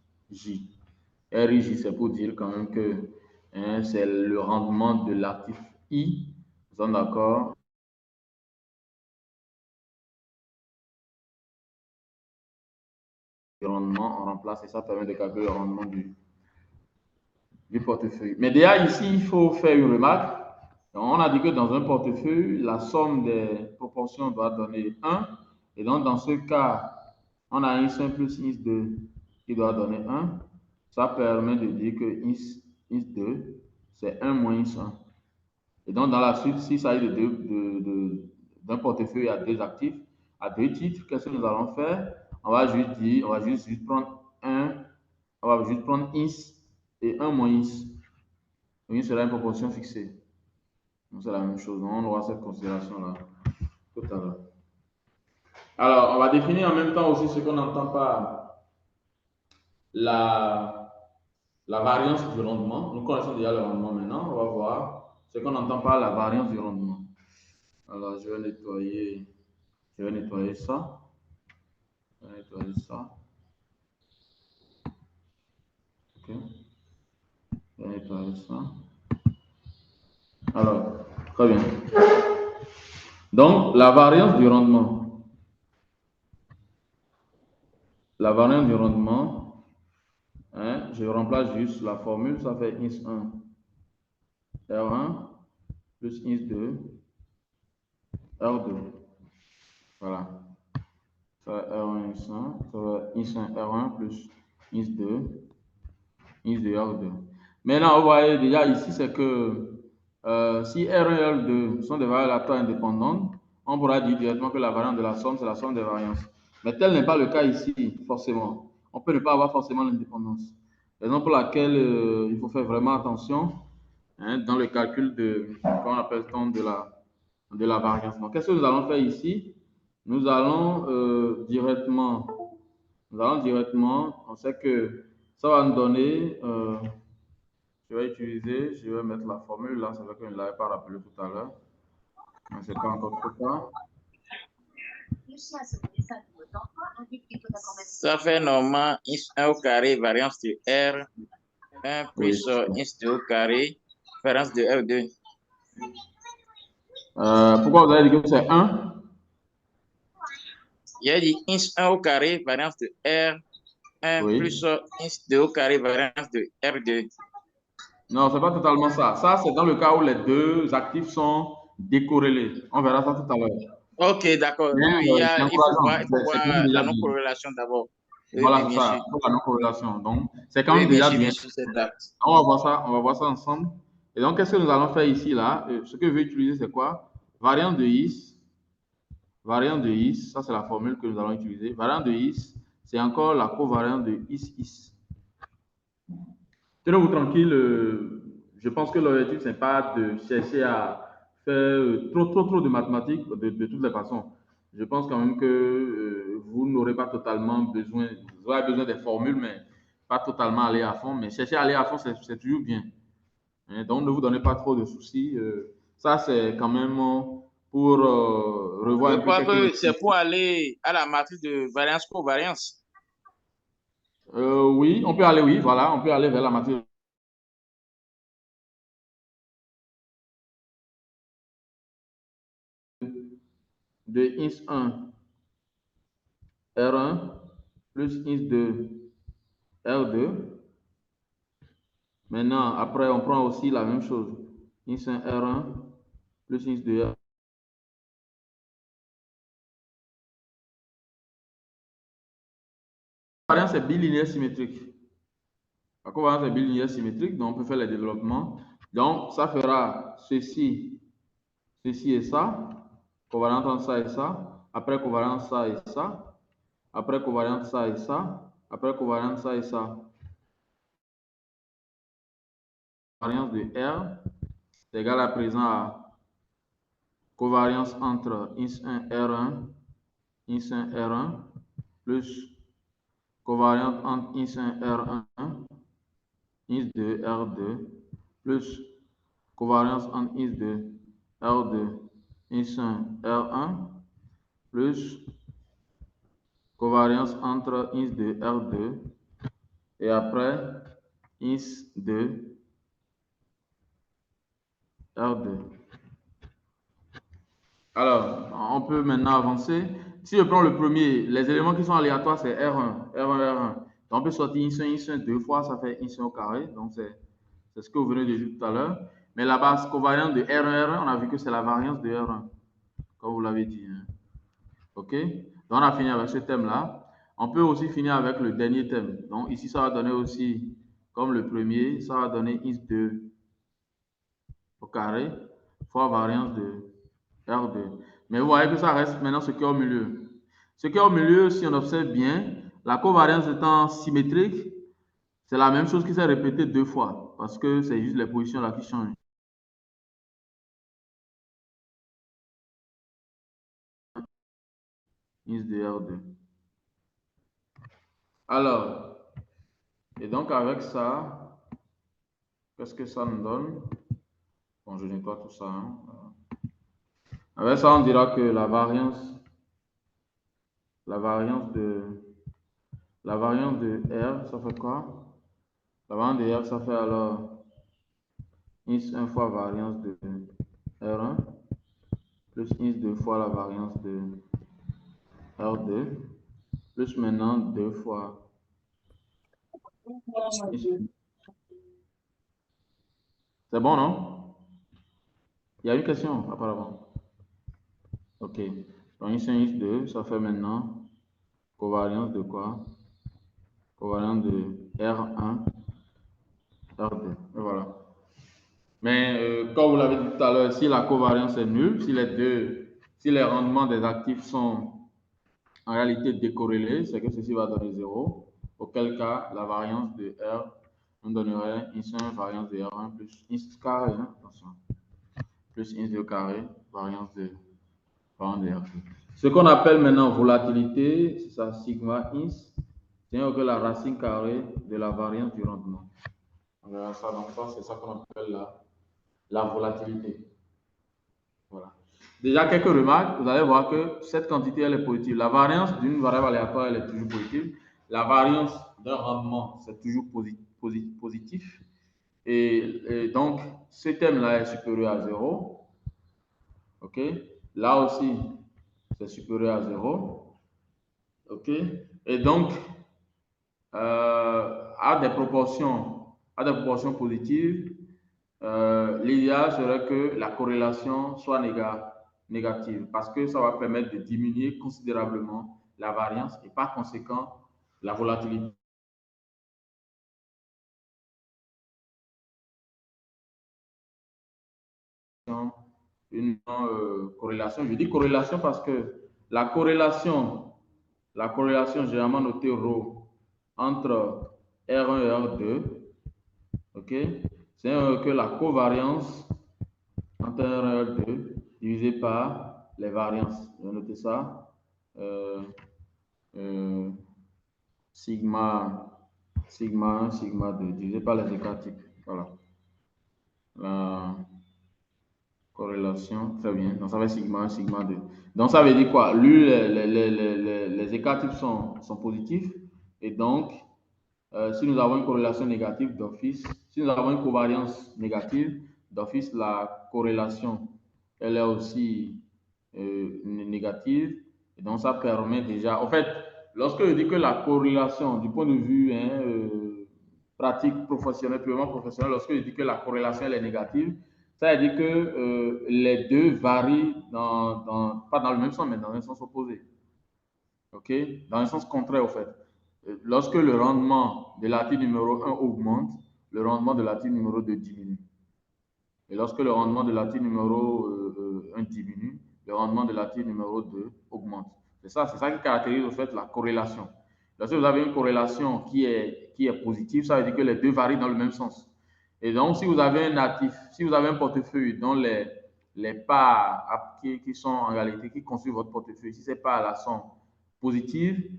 RIJ, c'est pour dire quand même que c'est le rendement de l'actif I. Nous sommes d'accord? Le rendement, on remplace et ça permet de calculer le rendement du portefeuille. Mais déjà ici, il faut faire une remarque. Donc, on a dit que dans un portefeuille, la somme des proportions doit donner 1. Et donc, dans ce cas, on a INS1 plus INS2 qui doit donner 1. Ça permet de dire que INS2, c'est 1 moins INS1. Et donc, dans la suite, s'il s'agit d'un portefeuille à deux actifs, à deux titres, qu'est-ce que nous allons faire? On va juste dire, on va juste prendre 1, on va juste prendre INS et 1 moins INS. INS sera une proportion fixée. C'est la même chose. On aura cette considération-là tout à l'heure. Alors, on va définir en même temps aussi ce qu'on entend par la variance du rendement. Nous connaissons déjà le rendement maintenant. On va voir ce qu'on entend par la variance du rendement. Alors, je vais nettoyer ça. Je vais nettoyer ça. OK. Je vais nettoyer ça. Alors, très bien. Donc, la variance du rendement. La variance du rendement, je remplace juste la formule, ça fait INS1 R1 plus INS2 R2. Voilà. Ça va R1 INS1, ça va INS1 R1 plus INS2 R2. Maintenant, vous voyez déjà ici, c'est que si R1 et R2 sont des variables à temps indépendantes, on pourra dire directement que la variance de la somme, c'est la somme des variances. Mais tel n'est pas le cas ici, forcément. On peut ne pas avoir forcément l'indépendance. Raison pour laquelle il faut faire vraiment attention dans le calcul de, comment appelle-t-on, de la variance. Donc, qu'est-ce que nous allons faire ici? Nous allons directement, on sait que ça va nous donner, je vais mettre la formule là, c'est vrai que je ne l'avais pas rappelé tout à l'heure. Mais c'est pas encore trop tard. Ça fait normalement INS1 au carré, variance de R1 plus INS2 au carré, variance de R2. Pourquoi vous avez dit que c'est 1? Il a dit INS1 au carré, variance de R1 plus INS2 au carré, variance de R2. Non, c'est pas totalement ça. Ça, c'est dans le cas où les deux actifs sont décorrélés. On verra ça tout à l'heure. Ok, d'accord. Oui, il faut voir la non-corrélation d'abord. Voilà, c'est ça. Il faut la non-corrélation. Donc, c'est quand même déjà bien. On va voir ça ensemble. Et donc, qu'est-ce que nous allons faire ici, là? Ce que je vais utiliser, c'est quoi? Variante de IS. Variante de IS, ça, c'est la formule que nous allons utiliser. Variante de IS, c'est encore la covariante de IS. Tenez-vous tranquille. Je pense que l'objectif, ce n'est pas de chercher à faire trop de mathématiques de toutes les façons. Je pense quand même que vous n'aurez pas totalement besoin, vous aurez besoin des formules, mais pas totalement aller à fond. Mais chercher à aller à fond, c'est toujours bien. Donc, ne vous donnez pas trop de soucis. Ça, c'est quand même pour revoir Je un peu crois quelques que c'est expressions. pour aller à la matrice de variance-covariance. Oui, on peut aller, oui, voilà, on peut aller vers la matrice de INS1 R1 plus INS2 R2. Maintenant, après, on prend aussi la même chose. INS1 R1 plus INS2 R2. La covariance est bilinéaire symétrique. La covariance est bilinéaire symétrique, donc on peut faire les développements. Donc, ça fera ceci et ça. Covariance entre ça et ça. Après, covariance ça et ça. Après, covariance ça et ça. Après, covariance ça et ça. Covariance de R est égal à présent à covariance entre INS1 R1, INS1 R1 plus covariance entre INS1 R1, INS2 R2 plus covariance entre INS2 R2, INS1 R1 plus covariance entre INS2 R2 et après INS2 R2. Alors, on peut maintenant avancer. Si je prends le premier, les éléments qui sont aléatoires, c'est R1, R1, R1. Donc, on peut sortir INS1 deux fois, ça fait INS1 au carré. Donc, c'est ce que vous venez de dire tout à l'heure. Mais la base covariante de R1, R1, on a vu que c'est la variance de R1, comme vous l'avez dit. Hein. OK? Donc, on a fini avec ce thème-là. On peut aussi finir avec le dernier thème. Donc, ici, ça va donner aussi, comme le premier, ça va donner INS2 au carré fois variance de R2. Mais vous voyez que ça reste maintenant ce qui est au milieu. Ce qui est au milieu, si on observe bien, la covariance étant symétrique, c'est la même chose qui s'est répétée deux fois parce que c'est juste les positions là qui changent. Is de R2. Alors, et donc avec ça, qu'est-ce que ça nous donne? Bon, je nettoie tout ça. Hein. Avec ça, on dira que la variance de R, ça fait quoi? La variance de R, ça fait alors IS1 fois variance de R1 plus IS2 fois la variance de R2 plus maintenant 2 fois IS2. C'est bon, non? Il y a une question apparemment. Ok. Donc IS1, IS2, ça fait maintenant covariance de quoi? Covariance de R1, R2. Et voilà. Mais comme vous l'avez dit tout à l'heure, si la covariance est nulle, si les rendements des actifs sont en réalité décorrélés, c'est que ceci va donner 0. Auquel cas, la variance de R nous donnerait IS1 variance de R1 plus IS carré, hein, attention, plus IS2 carré, variance de R2. Ce qu'on appelle maintenant volatilité, c'est ça, sigma IS, c'est que la racine carrée de la variance du rendement. On verra ça, donc ça, c'est ça qu'on appelle la volatilité. Voilà. Déjà, quelques remarques, vous allez voir que cette quantité, elle est positive. La variance d'une variable aléatoire, elle est toujours positive. La variance d'un rendement, c'est toujours positif. Et donc, ce thème-là est supérieur à 0. OK? Là aussi, c'est supérieur à 0. OK? Et donc, à des proportions positives, l'idéal serait que la corrélation soit négative parce que ça va permettre de diminuer considérablement la variance et par conséquent la volatilité. Une corrélation. Je dis corrélation parce que la corrélation généralement notée ρ entre R1 et R2, ok, c'est que la covariance entre R1 et R2 divisé par les variances. Je vais noter ça. Euh, sigma 1, sigma 2 divisé par les écarts types. Voilà. Corrélation, très bien. Donc, ça va être sigma 1, sigma 2. Donc, ça veut dire quoi? Lui, les écarts types sont positifs. Et donc, si nous avons une corrélation négative d'office, si nous avons une covariance négative d'office, la corrélation, elle est aussi négative. Et donc, ça permet déjà... En fait, lorsque je dis que la corrélation, du point de vue pratique professionnelle, purement professionnelle, lorsque je dis que la corrélation elle est négative, ça veut dire que les deux varient, pas dans le même sens, mais dans un sens opposé. OK? Dans un sens contraire, au fait. Lorsque le rendement de l'article numéro 1 augmente, le rendement de l'article numéro 2 diminue. Et lorsque le rendement de l'article numéro 1 diminue, le rendement de l'article numéro 2 augmente. C'est ça qui caractérise au fait la corrélation. Lorsque vous avez une corrélation qui est positive, ça veut dire que les deux varient dans le même sens. Et donc, si vous avez un actif, si vous avez un portefeuille dont les parts qui sont en réalité, qui constituent votre portefeuille, si ces parts-là sont positives,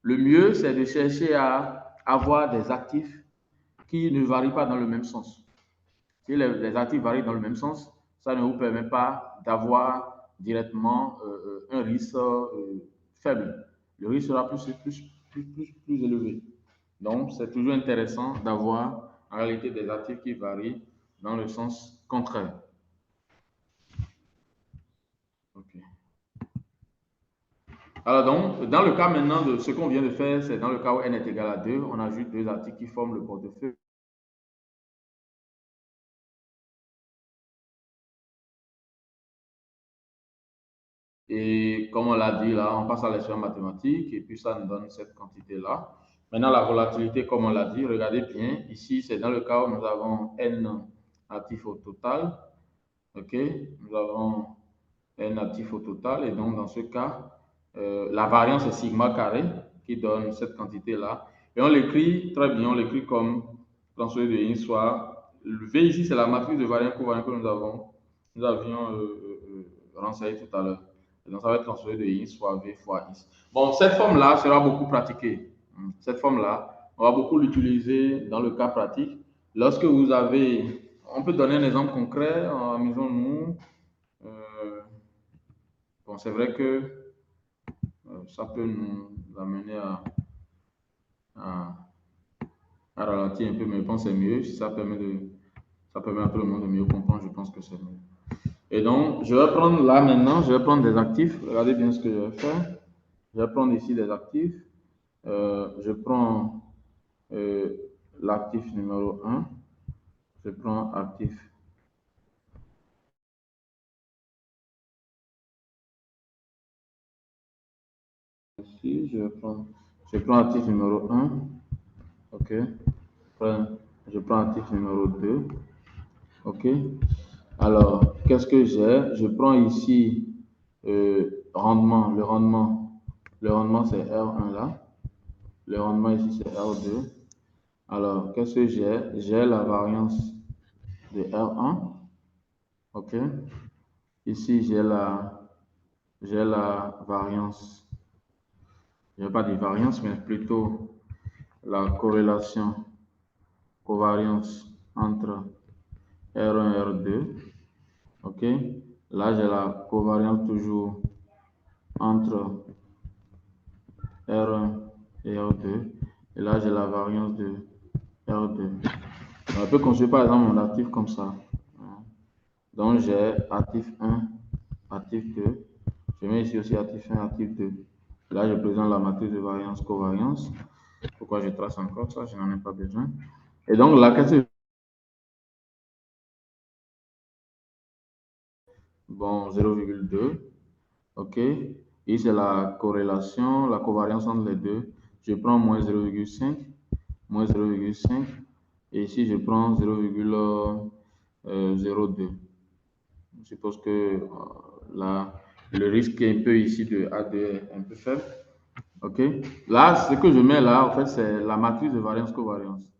le mieux, c'est de chercher à avoir des actifs qui ne varient pas dans le même sens. Si les actifs varient dans le même sens, ça ne vous permet pas d'avoir directement un risque faible. Le risque sera plus élevé. Donc, c'est toujours intéressant d'avoir en réalité des actifs qui varient dans le sens contraire. Okay. Alors donc, dans le cas maintenant de ce qu'on vient de faire, c'est dans le cas où n est égal à 2, on ajoute deux actifs qui forment le portefeuille. Et comme on l'a dit là, on passe à l'échelle mathématique et puis ça nous donne cette quantité-là. Maintenant, la volatilité, comme on l'a dit, regardez bien, ici, c'est dans le cas où nous avons n actifs au total. OK? Nous avons n actifs au total et donc dans ce cas, la variance est sigma carré qui donne cette quantité-là. Et on l'écrit très bien, on l'écrit comme transfert de I soit. Le V ici, c'est la matrice de variance covariance que nous avions renseignée tout à l'heure. Donc, ça va être transféré de I soit V fois X. Bon, cette forme-là sera beaucoup pratiquée. Cette forme-là, on va beaucoup l'utiliser dans le cas pratique. Lorsque vous avez, on peut donner un exemple concret, amusons-nous. Bon, c'est vrai que ça peut nous amener à ralentir un peu, mais je pense que c'est mieux. Si ça permet à tout le monde de mieux comprendre, je pense que c'est mieux. Et donc, je vais prendre là maintenant, je vais prendre des actifs. Regardez bien ce que je vais faire. Je vais prendre ici des actifs. Je prends l'actif numéro 1. Je prends actif. Ici, je prends actif numéro 1. OK. Je prends actif numéro 2. OK. Alors, qu'est-ce que j'ai? Je prends ici rendement. Le rendement c'est R1 là. Le rendement ici, c'est R2. Alors, qu'est-ce que j'ai? J'ai la variance de R1. OK. Ici, j'ai la variance. Je n'ai pas de variance, mais plutôt la covariance entre R1 et R2. OK. Là, j'ai la covariance toujours entre R1 et R2. Et là, j'ai la variance de R2. On peut construire par exemple mon actif comme ça. Donc, j'ai actif 1, actif 2. Je mets ici aussi actif 1, actif 2. Là, je présente la matrice de variance-covariance. Pourquoi je trace encore ça? Je n'en ai pas besoin. Et donc, là, qu'est-ce que... Bon, 0,2. OK. Et c'est la corrélation, la covariance entre les deux. Je prends moins 0,5. Moins 0,5. Et ici, je prends 0,02. Je suppose que là, le risque est un peu ici de A2 est un peu faible. OK. Là, ce que je mets là, en fait, c'est la matrice de variance-covariance.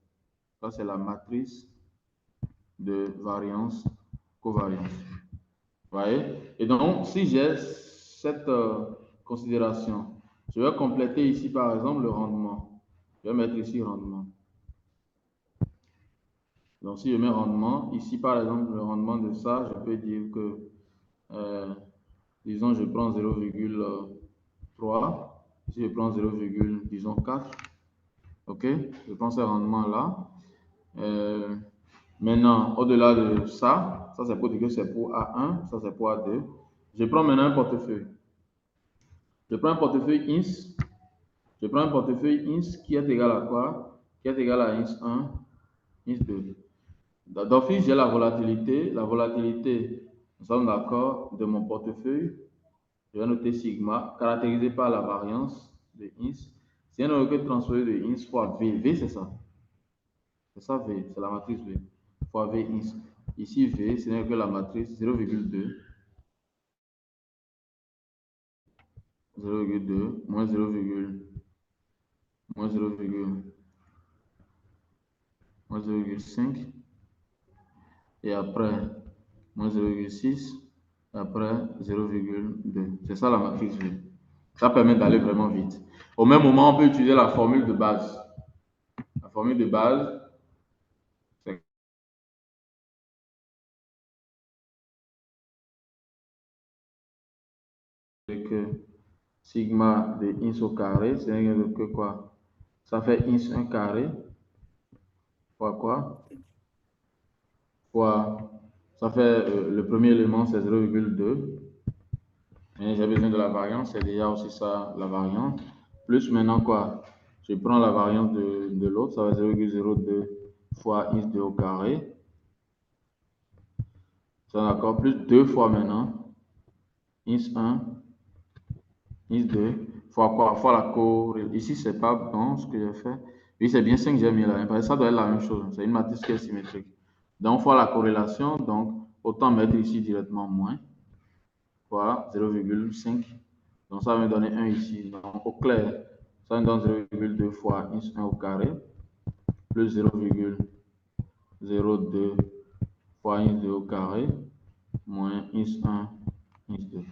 Ça, c'est la matrice de variance-covariance. Vous voyez? Et donc, si j'ai cette considération, je vais compléter ici, par exemple, le rendement. Je vais mettre ici rendement. Donc, si je mets rendement, ici, par exemple, le rendement de ça, je peux dire que, disons, je prends 0,3. Si je prends 0,4, OK, je prends ce rendement-là. Maintenant, au-delà de ça, ça c'est pour dire que c'est pour A1, ça c'est pour A2. Je prends maintenant un portefeuille. Je prends un portefeuille INS. Je prends un portefeuille INS qui est égal à quoi? Qui est égal à INS 1, INS 2. D'office, j'ai la volatilité. La volatilité, nous sommes d'accord, de mon portefeuille. Je vais noter sigma, caractérisé par la variance de INS. C'est un recueil transféré de INS fois V. V, c'est ça. C'est ça V, c'est la matrice V. Fois V INS. Ici, V, ce n'est que la matrice 0,2. 0,2 moins 0,5 et après moins 0,6 et après 0,2. C'est ça la matrice V. Ça permet d'aller vraiment vite. Au même moment, on peut utiliser la formule de base. La formule de base, c'est que sigma de INS au carré, c'est que quoi? Ça fait INS 1 carré fois quoi? Fois, ça fait le premier élément, c'est 0,2. J'ai besoin de la variance, c'est déjà aussi ça, la variance. Plus maintenant quoi? Je prends la variance de l'autre, ça va 0,02 fois INS 2 au carré. Ça d'accord? Plus 2 fois maintenant. INS 1, INS 2, fois quoi? Fois la corrélation. Ici, c'est pas bon ce que j'ai fait. Oui, c'est bien 5 que j'ai mis là. Parce que ça doit être la même chose. C'est une matrice qui est symétrique. Donc, fois la corrélation, donc autant mettre ici directement moins. Fois 0,5. Donc, ça va me donner 1 ici. Donc, au clair, ça me donne 0,2 fois INS 1 au carré, plus 0,02 fois INS 2 au carré, moins INS 1, INS 2.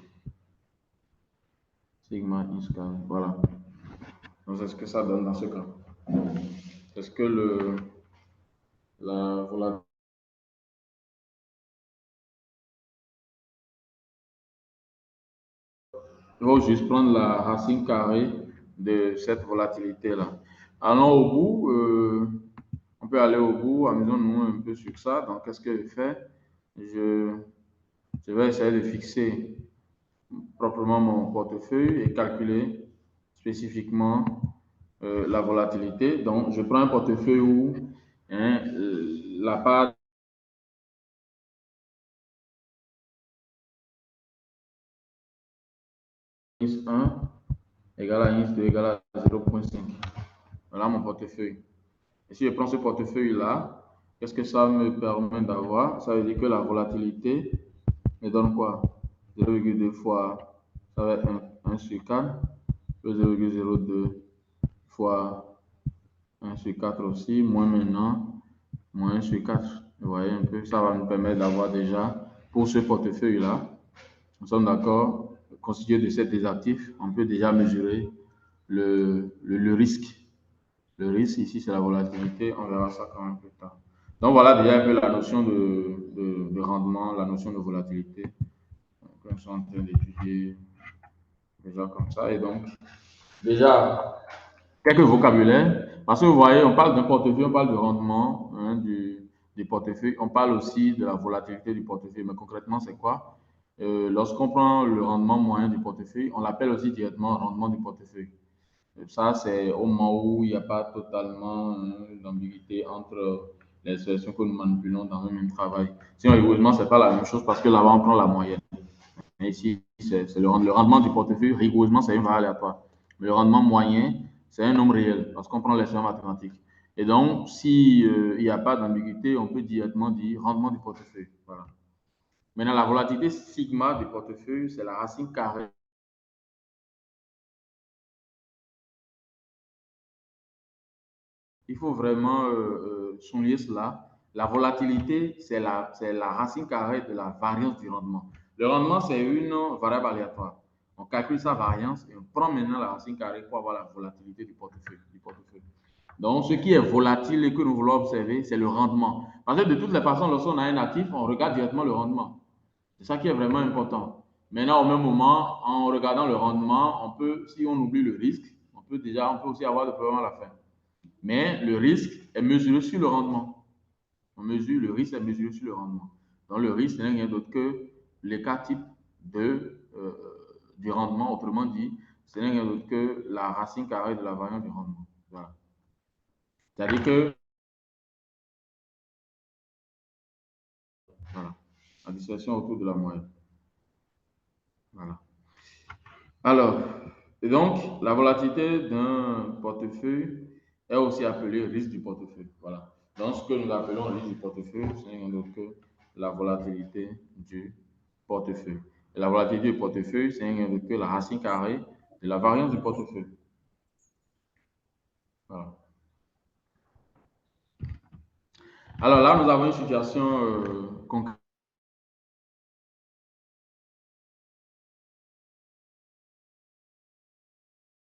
Sigma INS carré. Voilà. Donc, c'est ce que ça donne dans ce cas. Est-ce que la volatilité. Il faut juste prendre la racine carrée de cette volatilité-là. Allons au bout. On peut aller au bout. Amusons-nous un peu sur ça. Donc, qu'est-ce que je fais? Je vais essayer de fixer proprement mon portefeuille et calculer spécifiquement la volatilité. Donc, je prends un portefeuille où la part INS 1 égale à INS 2 égale à 0,5. Voilà mon portefeuille. Et si je prends ce portefeuille-là, qu'est-ce que ça me permet d'avoir? Ça veut dire que la volatilité me donne quoi? 0,2 fois, ça va être 1 sur 4, plus 0,02 fois 1 sur 4 aussi, moins maintenant, moins 1 sur 4. Vous voyez un peu, ça va nous permettre d'avoir déjà, pour ce portefeuille-là, nous sommes d'accord, constitué de 7 désactifs, on peut déjà mesurer le risque. Le risque ici, c'est la volatilité. On verra ça quand même plus tard. Donc, voilà déjà un peu la notion de rendement, la notion de volatilité que nous sommes en train d'étudier déjà comme ça. Et donc, déjà, quelques vocabulaires. Parce que vous voyez, on parle d'un portefeuille, on parle de rendement du portefeuille. On parle aussi de la volatilité du portefeuille. Mais concrètement, c'est quoi? Lorsqu'on prend le rendement moyen du portefeuille, on l'appelle aussi directement rendement du portefeuille. Ça, c'est au moment où il n'y a pas totalement d'ambiguïté entre les expressions que nous manipulons dans le même travail. Sinon, rigoureusement, ce n'est pas la même chose parce que là-bas, on prend la moyenne. Mais ici, c'est le rendement du portefeuille, rigoureusement, c'est une valeur aléatoire. Mais le rendement moyen, c'est un nombre réel parce qu'on prend l'expression mathématique. Et donc, s'il n'y a pas d'ambiguïté, on peut directement dire rendement du portefeuille. Voilà. Maintenant, la volatilité sigma du portefeuille, c'est la racine carrée. Il faut vraiment souligner cela. La volatilité, c'est la racine carrée de la variance du rendement. Le rendement, c'est une variable aléatoire. On calcule sa variance et on prend maintenant la racine carrée pour avoir la volatilité du portefeuille. Donc, ce qui est volatile et que nous voulons observer, c'est le rendement. Parce que de toutes les façons, lorsqu'on a un actif, on regarde directement le rendement. C'est ça qui est vraiment important. Maintenant, au même moment, en regardant le rendement, on peut, si on oublie le risque, on peut aussi avoir des problèmes à la fin. Mais le risque est mesuré sur le rendement. On mesure le risque est mesuré sur le rendement. Donc, le risque, ce n'est rien d'autre que l'écart type du rendement. Autrement dit, ce n'est rien d'autre que la racine carrée de la variance du rendement. Voilà. C'est-à-dire que voilà, la dispersion autour de la moyenne. Voilà. Alors, et donc, la volatilité d'un portefeuille est aussi appelée risque du portefeuille. Voilà. Donc, ce que nous appelons risque du portefeuille, c'est rien d'autre que la volatilité du portefeuille. Et la volatilité du portefeuille, c'est rien d'autre que la racine carrée de la variance du portefeuille. Voilà. Alors là, nous avons une situation concrète.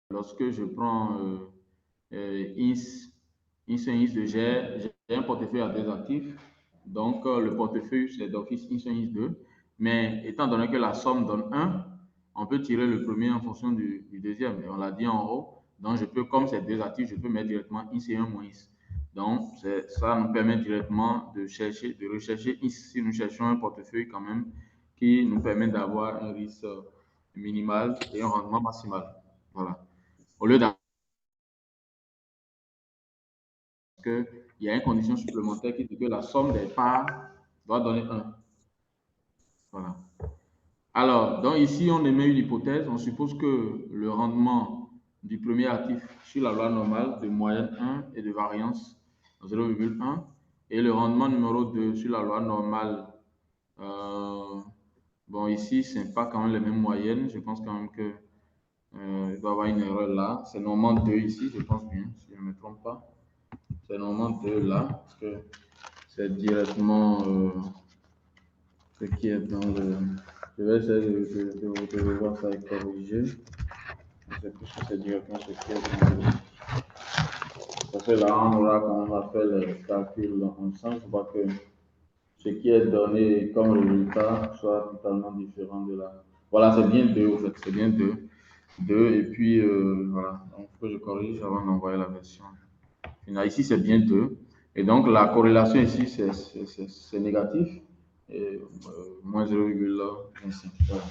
Lorsque je prends INS de j'ai un portefeuille à 2 actifs. Donc, le portefeuille, c'est d'office INS 2. Mais étant donné que la somme donne 1, on peut tirer le premier en fonction du deuxième. Et on l'a dit en haut. Donc, je peux, comme c'est 2 actifs, je peux mettre directement INS1 moins INS. Donc, ça nous permet directement de rechercher INS si nous cherchons un portefeuille quand même qui nous permet d'avoir un risque minimal et un rendement maximal. Voilà. Au lieu d'avoir qu'il y a une condition supplémentaire qui dit que la somme des parts doit donner 1. Voilà. Alors, donc ici, on émet une hypothèse. On suppose que le rendement du premier actif sur la loi normale de moyenne 1 et de variance 0,1 et le rendement numéro 2 sur la loi normale. Bon, ici, ce n'est pas quand même les mêmes moyennes. Je pense quand même que il doit y avoir une erreur là. C'est normalement 2 ici, je pense bien, si je ne me trompe pas. C'est normalement 2 là, parce que c'est directement ce qui est dans le... Je vais essayer de voir ça et corriger. Je sais plus si c'est directement ce qui est dans le... Parce que là, on aura quand même à faire les calculs ensemble. Je vois que ce qui est donné comme résultat soit totalement différent de là. Voilà, c'est bien 2 au fait, c'est bien 2. 2 et puis voilà, donc il faut que je corrige avant d'envoyer la version. Ici, c'est bien 2. Et donc, la corrélation ici, c'est négatif. Et, moins 0,25. Voilà.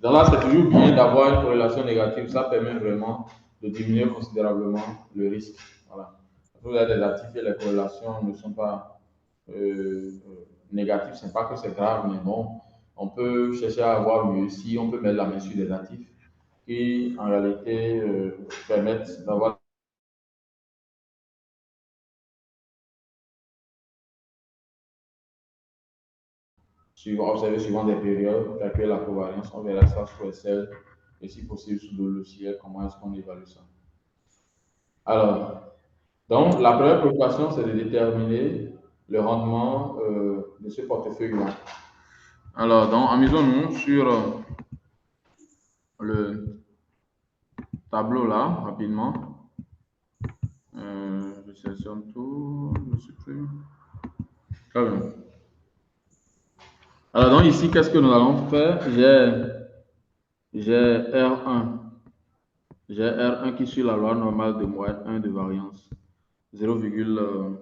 Donc là, c'est toujours bien d'avoir une corrélation négative. Ça permet vraiment de diminuer considérablement le risque. Voilà. Vous avez des actifs et les corrélations ne sont pas négatives. Ce n'est pas que c'est grave, mais bon, on peut chercher à avoir mieux si on peut mettre la main sur des actifs qui, en réalité, permettent d'avoir observer suivant des périodes, calculer la covariance, on verra ça sur Excel et si possible sous le logiciel, comment est-ce qu'on évalue ça. Alors, donc la première préoccupation, c'est de déterminer le rendement de ce portefeuille-là. Alors, donc, amusons-nous sur le tableau là, rapidement. Je sélectionne tout, je supprime. Très bien. Alors, donc ici, qu'est-ce que nous allons faire? J'ai R1. J'ai R1 qui suit la loi normale de moyenne 1 de variance 0,1.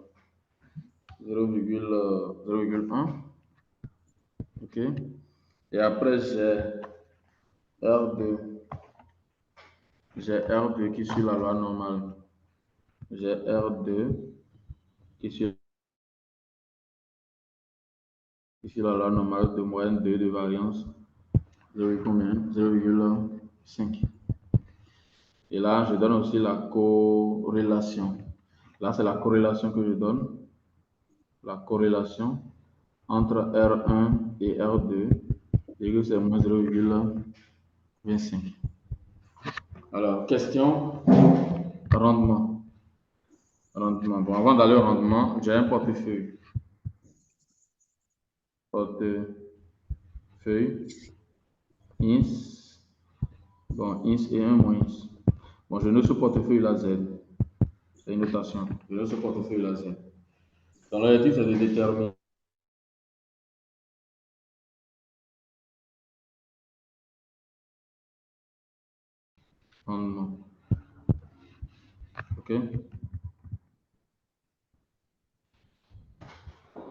OK. Et après, R2. J'ai R2 qui suit la loi normale. J'ai R2 qui suit la loi normale de moyenne 2 de variance 0,5. Et là, je donne aussi la corrélation. Là, c'est la corrélation que je donne. La corrélation entre R1 et R2, et que c'est moins 0,25. Alors, question rendement. Rendement. Bon, avant d'aller au rendement, j'ai un portefeuille. Portefeuille. INS. Bon, INS et 1 moins INS. Bon, je note ce portefeuille là Z. C'est une notation. Je laisse ce portefeuille-là. Dans l'objectif, c'est de déterminer. Rendement. OK?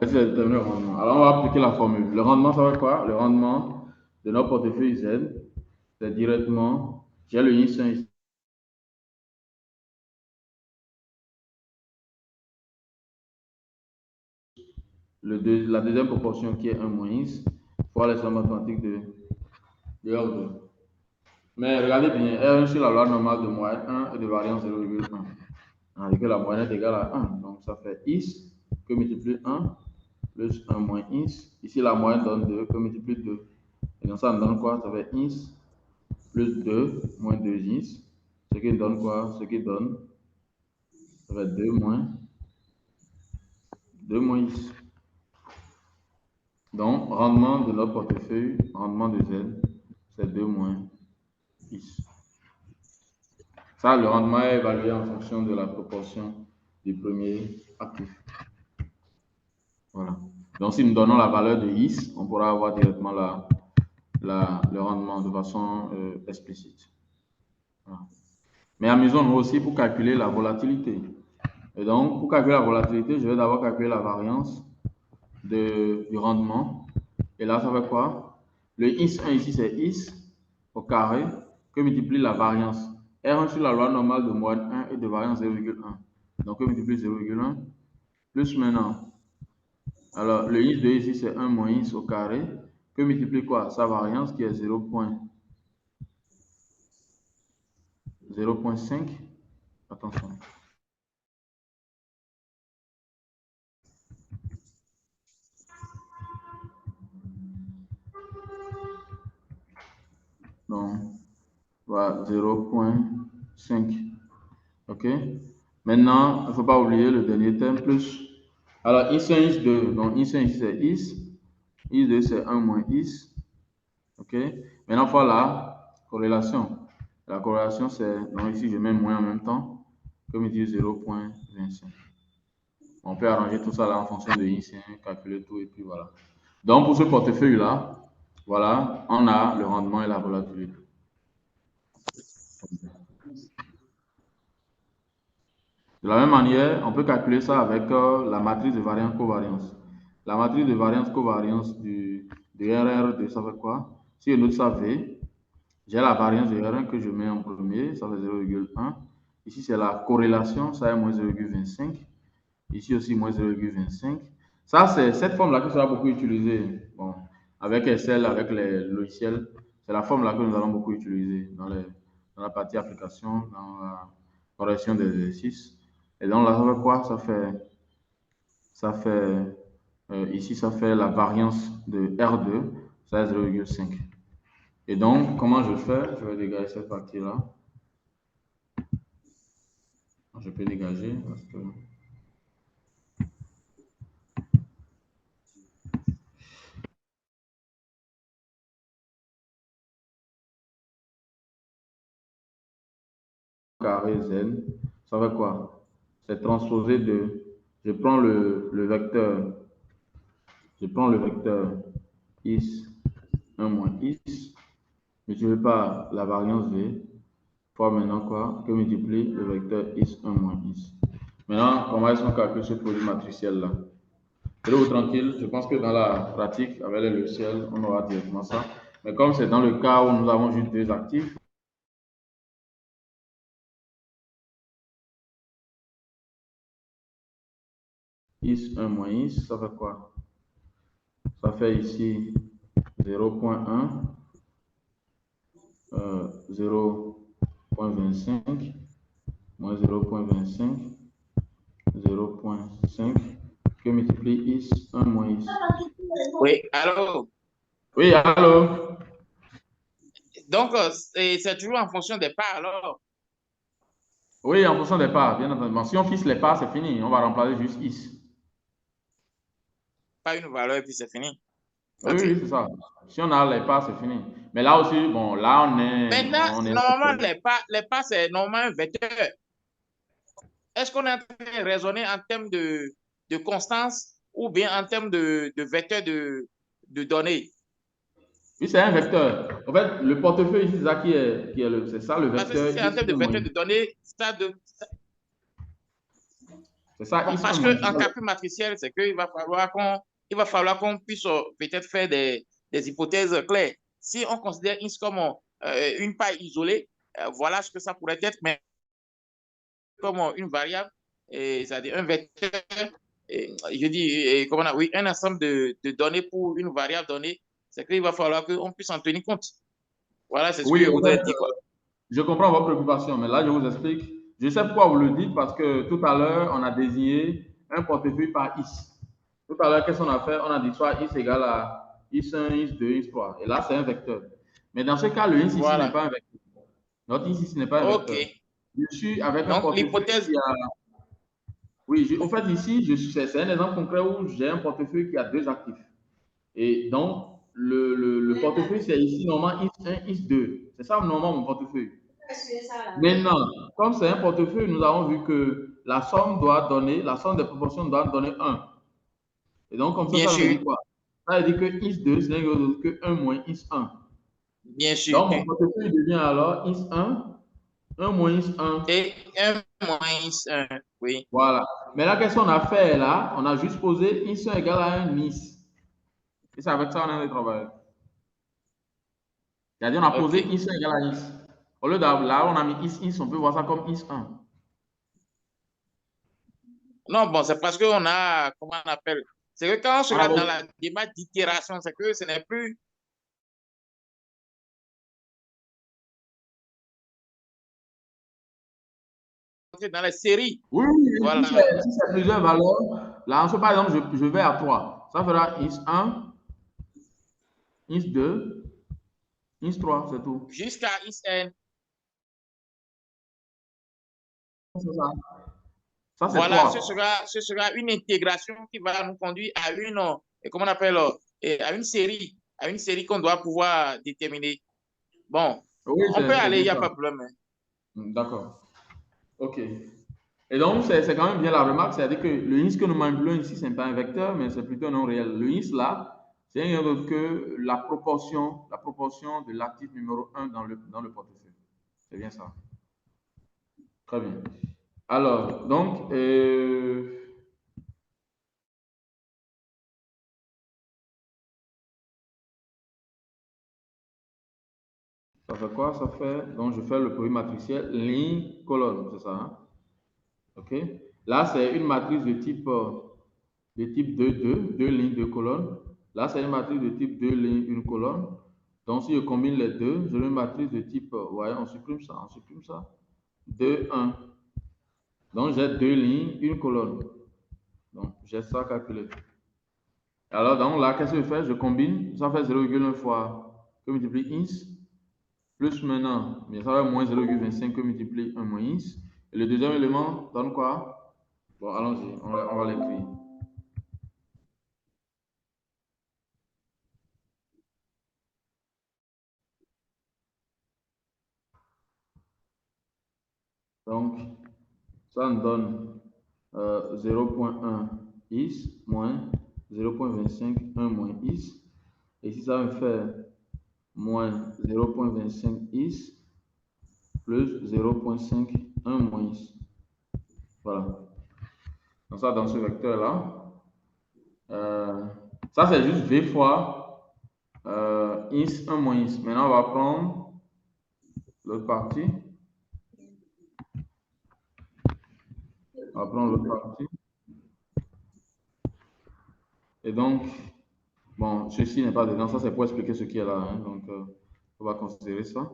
C'est de déterminer le rendement. Alors, on va appliquer la formule. Le rendement, ça va quoi? Le rendement de notre portefeuille Z, c'est directement, j'ai le IS 1 ici. La deuxième proportion qui est 1 moins X fois les sommes mathématiques de R2. Mais regardez bien, R1 sur la loi normale de moyenne 1 et de variance 0,1. Et que la moyenne est égale à 1. Donc ça fait X que multiplie 1 plus 1 moins X. Ici, la moyenne donne 2 que multiplie 2. Et donc ça nous donne quoi? Ça fait X plus 2 moins 2X. Ce qui donne quoi? Ce qui donne, ça fait 2 moins X. Donc, rendement de notre portefeuille, rendement de Z, c'est 2 moins X. Ça, le rendement est évalué en fonction de la proportion du premier actif. Voilà. Donc, si nous donnons la valeur de X, on pourra avoir directement le rendement de façon explicite. Voilà. Mais amusons-nous aussi pour calculer la volatilité. Et donc, pour calculer la volatilité, je vais d'abord calculer la variance du rendement. Et là, ça fait quoi? Le X1 ici, c'est X au carré que multiplie la variance. R1 sur la loi normale de moyenne 1 et de variance 0,1. Donc, que multiplie 0,1 plus maintenant. Alors, le X2 ici, c'est 1 moins X au carré que multiplie quoi? Sa variance qui est 0,5. Attention. Donc, voilà, 0,5. OK? Maintenant, il ne faut pas oublier le dernier terme plus. Alors, X1, X2. Donc, X1 ici, c'est X. X2, c'est 1 moins X. OK? Maintenant, il faut la corrélation. La corrélation, c'est. Donc, ici, je mets moins en même temps. Comme il dit 0,25. On peut arranger tout ça là en fonction de X1, calculer tout et puis voilà. Donc, pour ce portefeuille-là, voilà, on a le rendement et la volatilité. De la même manière, on peut calculer ça avec la matrice de variance-covariance. La matrice de variance-covariance de RR2, ça fait quoi? Si je note ça V, j'ai la variance de R1 que je mets en premier, ça fait 0,1. Ici, c'est la corrélation, ça est moins 0,25. Ici aussi, moins 0,25. Ça, c'est cette forme-là qui sera beaucoup utilisée. Bon, avec Excel, avec les logiciels, c'est la forme-là que nous allons beaucoup utiliser dans la partie application, dans la correction des exercices. Et donc là, ça fait quoi? Ici, ça fait la variance de R2, ça est 0,5. Et donc, comment je fais? Je vais dégager cette partie-là. Je peux dégager parce que... Carré Z, ça fait quoi? C'est transposé de... Je prends le vecteur X 1 moins X, multiplié par la variance V, fois maintenant quoi? Que multiplie le vecteur X 1 moins X. Maintenant, comment est-ce qu'on calcule ce produit matriciel-là? Soyez-vous tranquille, je pense que dans la pratique, avec les logiciels, on aura directement ça. Mais comme c'est dans le cas où nous avons juste deux actifs, X 1 moins X, ça fait quoi? Ça fait ici 0,1, 0,25, moins 0,25, 0,5, que multiplie X 1 moins X. Oui, allô? Oui, allô? Donc, c'est toujours en fonction des parts, alors? Oui, en fonction des parts, bien entendu. Si on fixe les parts, c'est fini. On va remplacer juste X. Pas une valeur et puis c'est fini. Oui, Ok. oui, c'est ça. Si on a les parts, c'est fini. Mais là aussi, bon, là, Maintenant, on est... normalement, les parts, c'est normalement un vecteur. est-ce qu'on est en train de raisonner en termes de constance ou bien en termes de vecteur de données? Oui, c'est un vecteur. En fait, le portefeuille, c'est ça c'est ça le Parce que si vecteur c'est en is termes de 1 vecteur moins. de données, C'est ça, bon, is 1 parce moins. qu'en calcul matriciel, c'est qu'il va falloir qu'on puisse peut-être faire des hypothèses claires. Si on considère is comme une paille isolée, voilà ce que ça pourrait être, mais comme une variable, c'est-à-dire un vecteur, je dis, comment on a, oui, un ensemble de données pour une variable donnée, c'est qu'il va falloir qu'on puisse en tenir compte. Voilà, c'est ce que Oui, je en fait, voudrais dire, quoi. je comprends votre préoccupation, mais là, je vous explique. Je sais pourquoi vous le dites, parce que tout à l'heure, on a désigné un portefeuille par is. Tout à l'heure, qu'est-ce qu'on a fait? On a dit soit is égale à is1, is2, is3. Et là, c'est un vecteur. Mais dans ce cas, le is ici n'est Voilà. pas un vecteur. Notre is ici n'est pas un OK. vecteur. Je suis avec un Donc, portefeuille l'hypothèse, qui a. Oui, au fait, ici, c'est un exemple concret où j'ai un portefeuille qui a deux actifs. Et donc, le portefeuille, c'est ici, normalement, is1, is2. C'est ça, normalement, mon portefeuille. Maintenant, comme c'est un portefeuille, nous avons vu que la somme des proportions doit donner 1. Et donc, comme bien ça veut sûr, dire quoi? Ça veut dire que is2, ce n'est que 1 moins is1. bien sûr. Donc, mon portefeuille devient alors is1, 1 moins is1. Et un moins un, oui. Voilà. Mais là, qu'est-ce qu'on a fait là? On a juste posé is1 égale à 1 is. Et c'est avec ça qu'on a de travailler. C'est-à-dire, on a posé OK. is1 égale à is. Au lieu de là, on a mis is, on peut voir ça comme is1. Non, bon, c'est parce qu'on a, comment on appelle, c'est que quand on se On regarde avait dans la démarche d'itération, c'est que ce n'est plus dans les séries. Oui, Voilà. si c'est plusieurs valeurs, là, par exemple, je vais à 3. Ça fera is1, is2, is3, c'est tout. Jusqu'à IN. C'est ça. Ça, c'est Voilà, 3. ce sera une intégration qui va nous conduire à une, comment on appelle, à une série qu'on doit pouvoir déterminer. Bon, Oui, on peut c'est aller, il bien n'y a ça. pas de problème, hein. D'accord. OK. Et donc, c'est quand même bien la remarque, c'est-à-dire que le is que nous manipulons ici, ce n'est pas un vecteur, mais c'est plutôt un nom réel. Le is là, c'est rien d'autre que la proportion de l'actif numéro 1 dans le portefeuille. C'est bien ça. Très bien. Alors, donc, ça fait quoi? Ça fait, donc je fais le produit matriciel, ligne, colonne, c'est ça, hein? OK? Là, c'est une matrice de type 2, 2 lignes, 2 colonnes. Là, c'est une matrice de type 2 lignes, une colonne. Donc, si je combine les deux, j'ai une matrice de type, ouais, on supprime ça. 2, 1. Donc, j'ai 2 lignes, une colonne. Donc, j'ai ça calculé. Alors, donc là, qu'est-ce que je fais? Je combine, ça fait 0,1 fois que multiplie ins, plus maintenant, mais ça va moins 0,25 que multiplie 1 moins ins. Et le deuxième élément donne quoi? Bon, allons-y, on va l'écrire. Donc, ça nous donne 0,1 is moins 0,25, 1 moins is. Et si ça me fait moins 0,25 is plus 0,5, 1 moins is. Voilà. Donc ça, dans ce vecteur-là, ça c'est juste v fois is 1 moins is. Maintenant, on va prendre l'autre partie. On va prendre l'autre partie. Et donc, bon, ceci n'est pas dedans. Ça, c'est pour expliquer ce qui est là, hein. Donc, on va considérer ça.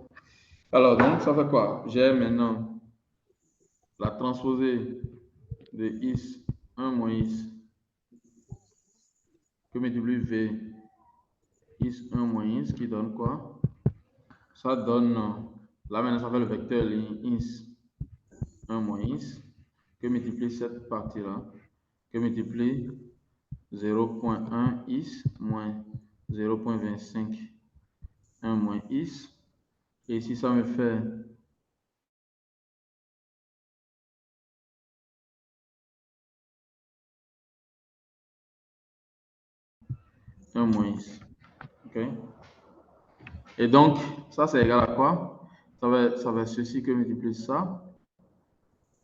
Alors, donc, ça fait quoi? J'ai maintenant la transposée de is 1 moins is que multiplie v is 1 moins is qui donne quoi? Ça donne, là maintenant, ça fait le vecteur ligne is 1 moins is que multiplie cette partie-là, que multiplie 0,1 is moins 0,25 1 moins is. Et si ça me fait 1 moins is. OK? Et donc, ça, c'est égal à quoi? Ça va être ceci que multiplie ça.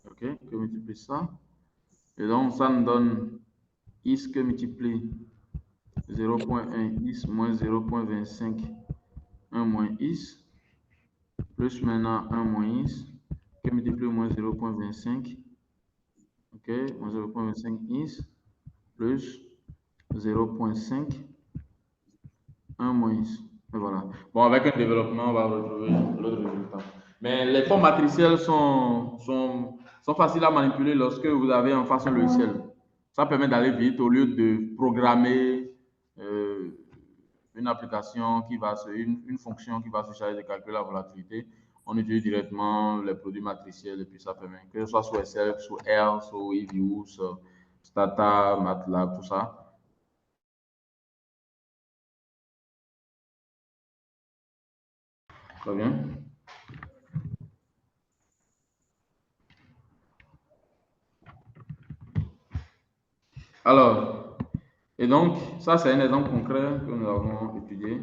OK? Que multiplie ça. Et donc, ça nous donne is que multiplie 0.1 is moins 0.25 1 moins is, plus maintenant 1 moins is, que multiplie moins 0.25, ok, moins 0.25 is, plus 0.5, 1 moins is. Et voilà. Bon, avec un développement, on va retrouver l'autre résultat. Mais les formes matricielles sont faciles à manipuler lorsque vous avez en face un logiciel. Ça permet d'aller vite au lieu de programmer une application qui va une fonction qui va se charger de calculer la volatilité. On utilise directement les produits matriciels et puis ça permet que ce soit sur Excel, sur R, sur eView, sur Stata, MATLAB, tout ça. Très bien. Alors, et donc, ça, c'est un exemple concret que nous avons étudié.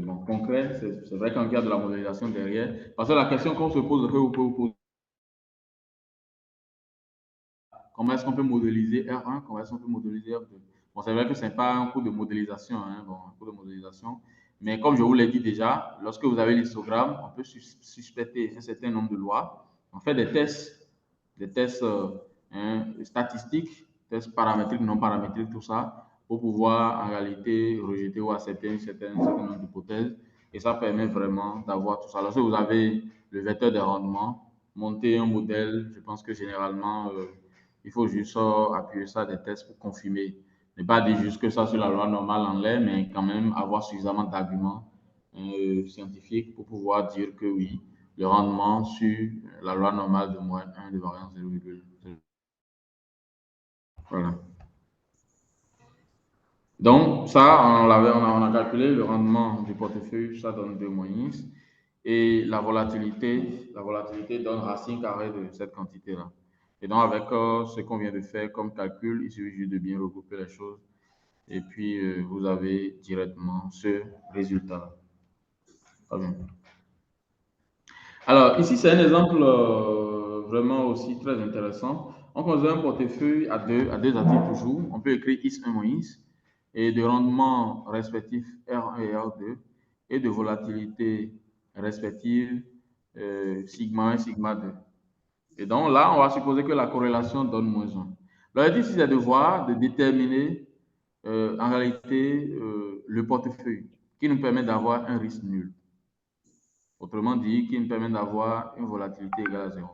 Bon, concret, c'est vrai qu'il y a de la modélisation derrière. Parce que la question qu'on se pose, que vous pouvez vous poser, comment est-ce qu'on peut modéliser R1, comment est-ce qu'on peut modéliser R2? Bon, c'est vrai que ce n'est pas un cours de modélisation, hein, bon, un cours de modélisation. Mais comme je vous l'ai dit déjà, lorsque vous avez l'histogramme, on peut suspecter un certain nombre de lois. On fait des tests statistiques, tests paramétriques, non paramétriques, tout ça, pour pouvoir en réalité rejeter ou accepter un certain nombre d'hypothèses. Et ça permet vraiment d'avoir tout ça. Lorsque vous avez le vecteur des rendements, monter un modèle, je pense que généralement, il faut juste appuyer ça des tests pour confirmer. Ne pas dire juste que ça sur la loi normale en l'air, mais quand même avoir suffisamment d'arguments scientifiques pour pouvoir dire que oui, le rendement sur la loi normale de moins 1 de variance 0,0. Voilà. Donc, ça, on a calculé le rendement du portefeuille, ça donne 2 moins x. Et la volatilité donne racine carrée de cette quantité-là. Et donc, avec ce qu'on vient de faire comme calcul, il suffit juste de bien regrouper les choses. Et puis, vous avez directement ce résultat-là. Très bien. Alors, ici, c'est un exemple vraiment aussi très intéressant. On considère un portefeuille à deux actifs toujours. On peut écrire X1 moins X et de rendement respectif R1 et R2 et de volatilité respective sigma 1 et sigma 2. Et donc là, on va supposer que la corrélation donne moins 1. L'objectif, c'est de voir, de déterminer en réalité le portefeuille qui nous permet d'avoir un risque nul. Autrement dit, qui nous permet d'avoir une volatilité égale à 0.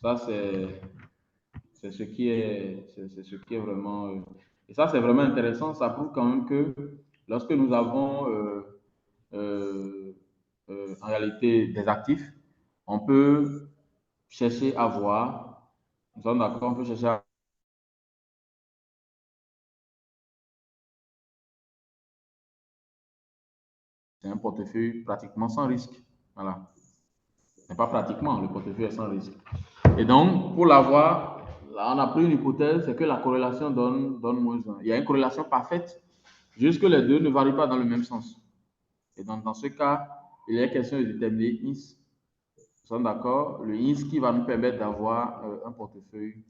Ça, c'est ce qui est vraiment... et ça, c'est vraiment intéressant. Ça prouve quand même que lorsque nous avons en réalité des actifs, on peut chercher à voir, nous sommes d'accord, on peut chercher à... C'est un portefeuille pratiquement sans risque. Voilà. C'est pas pratiquement, le portefeuille est sans risque. Et donc, pour l'avoir, là, on a pris une hypothèse, c'est que la corrélation donne moins 1. Il y a une corrélation parfaite, juste que les deux ne varient pas dans le même sens. Et donc, dans ce cas, il est question de déterminer INS. Nous sommes d'accord? Le INS qui va nous permettre d'avoir un portefeuille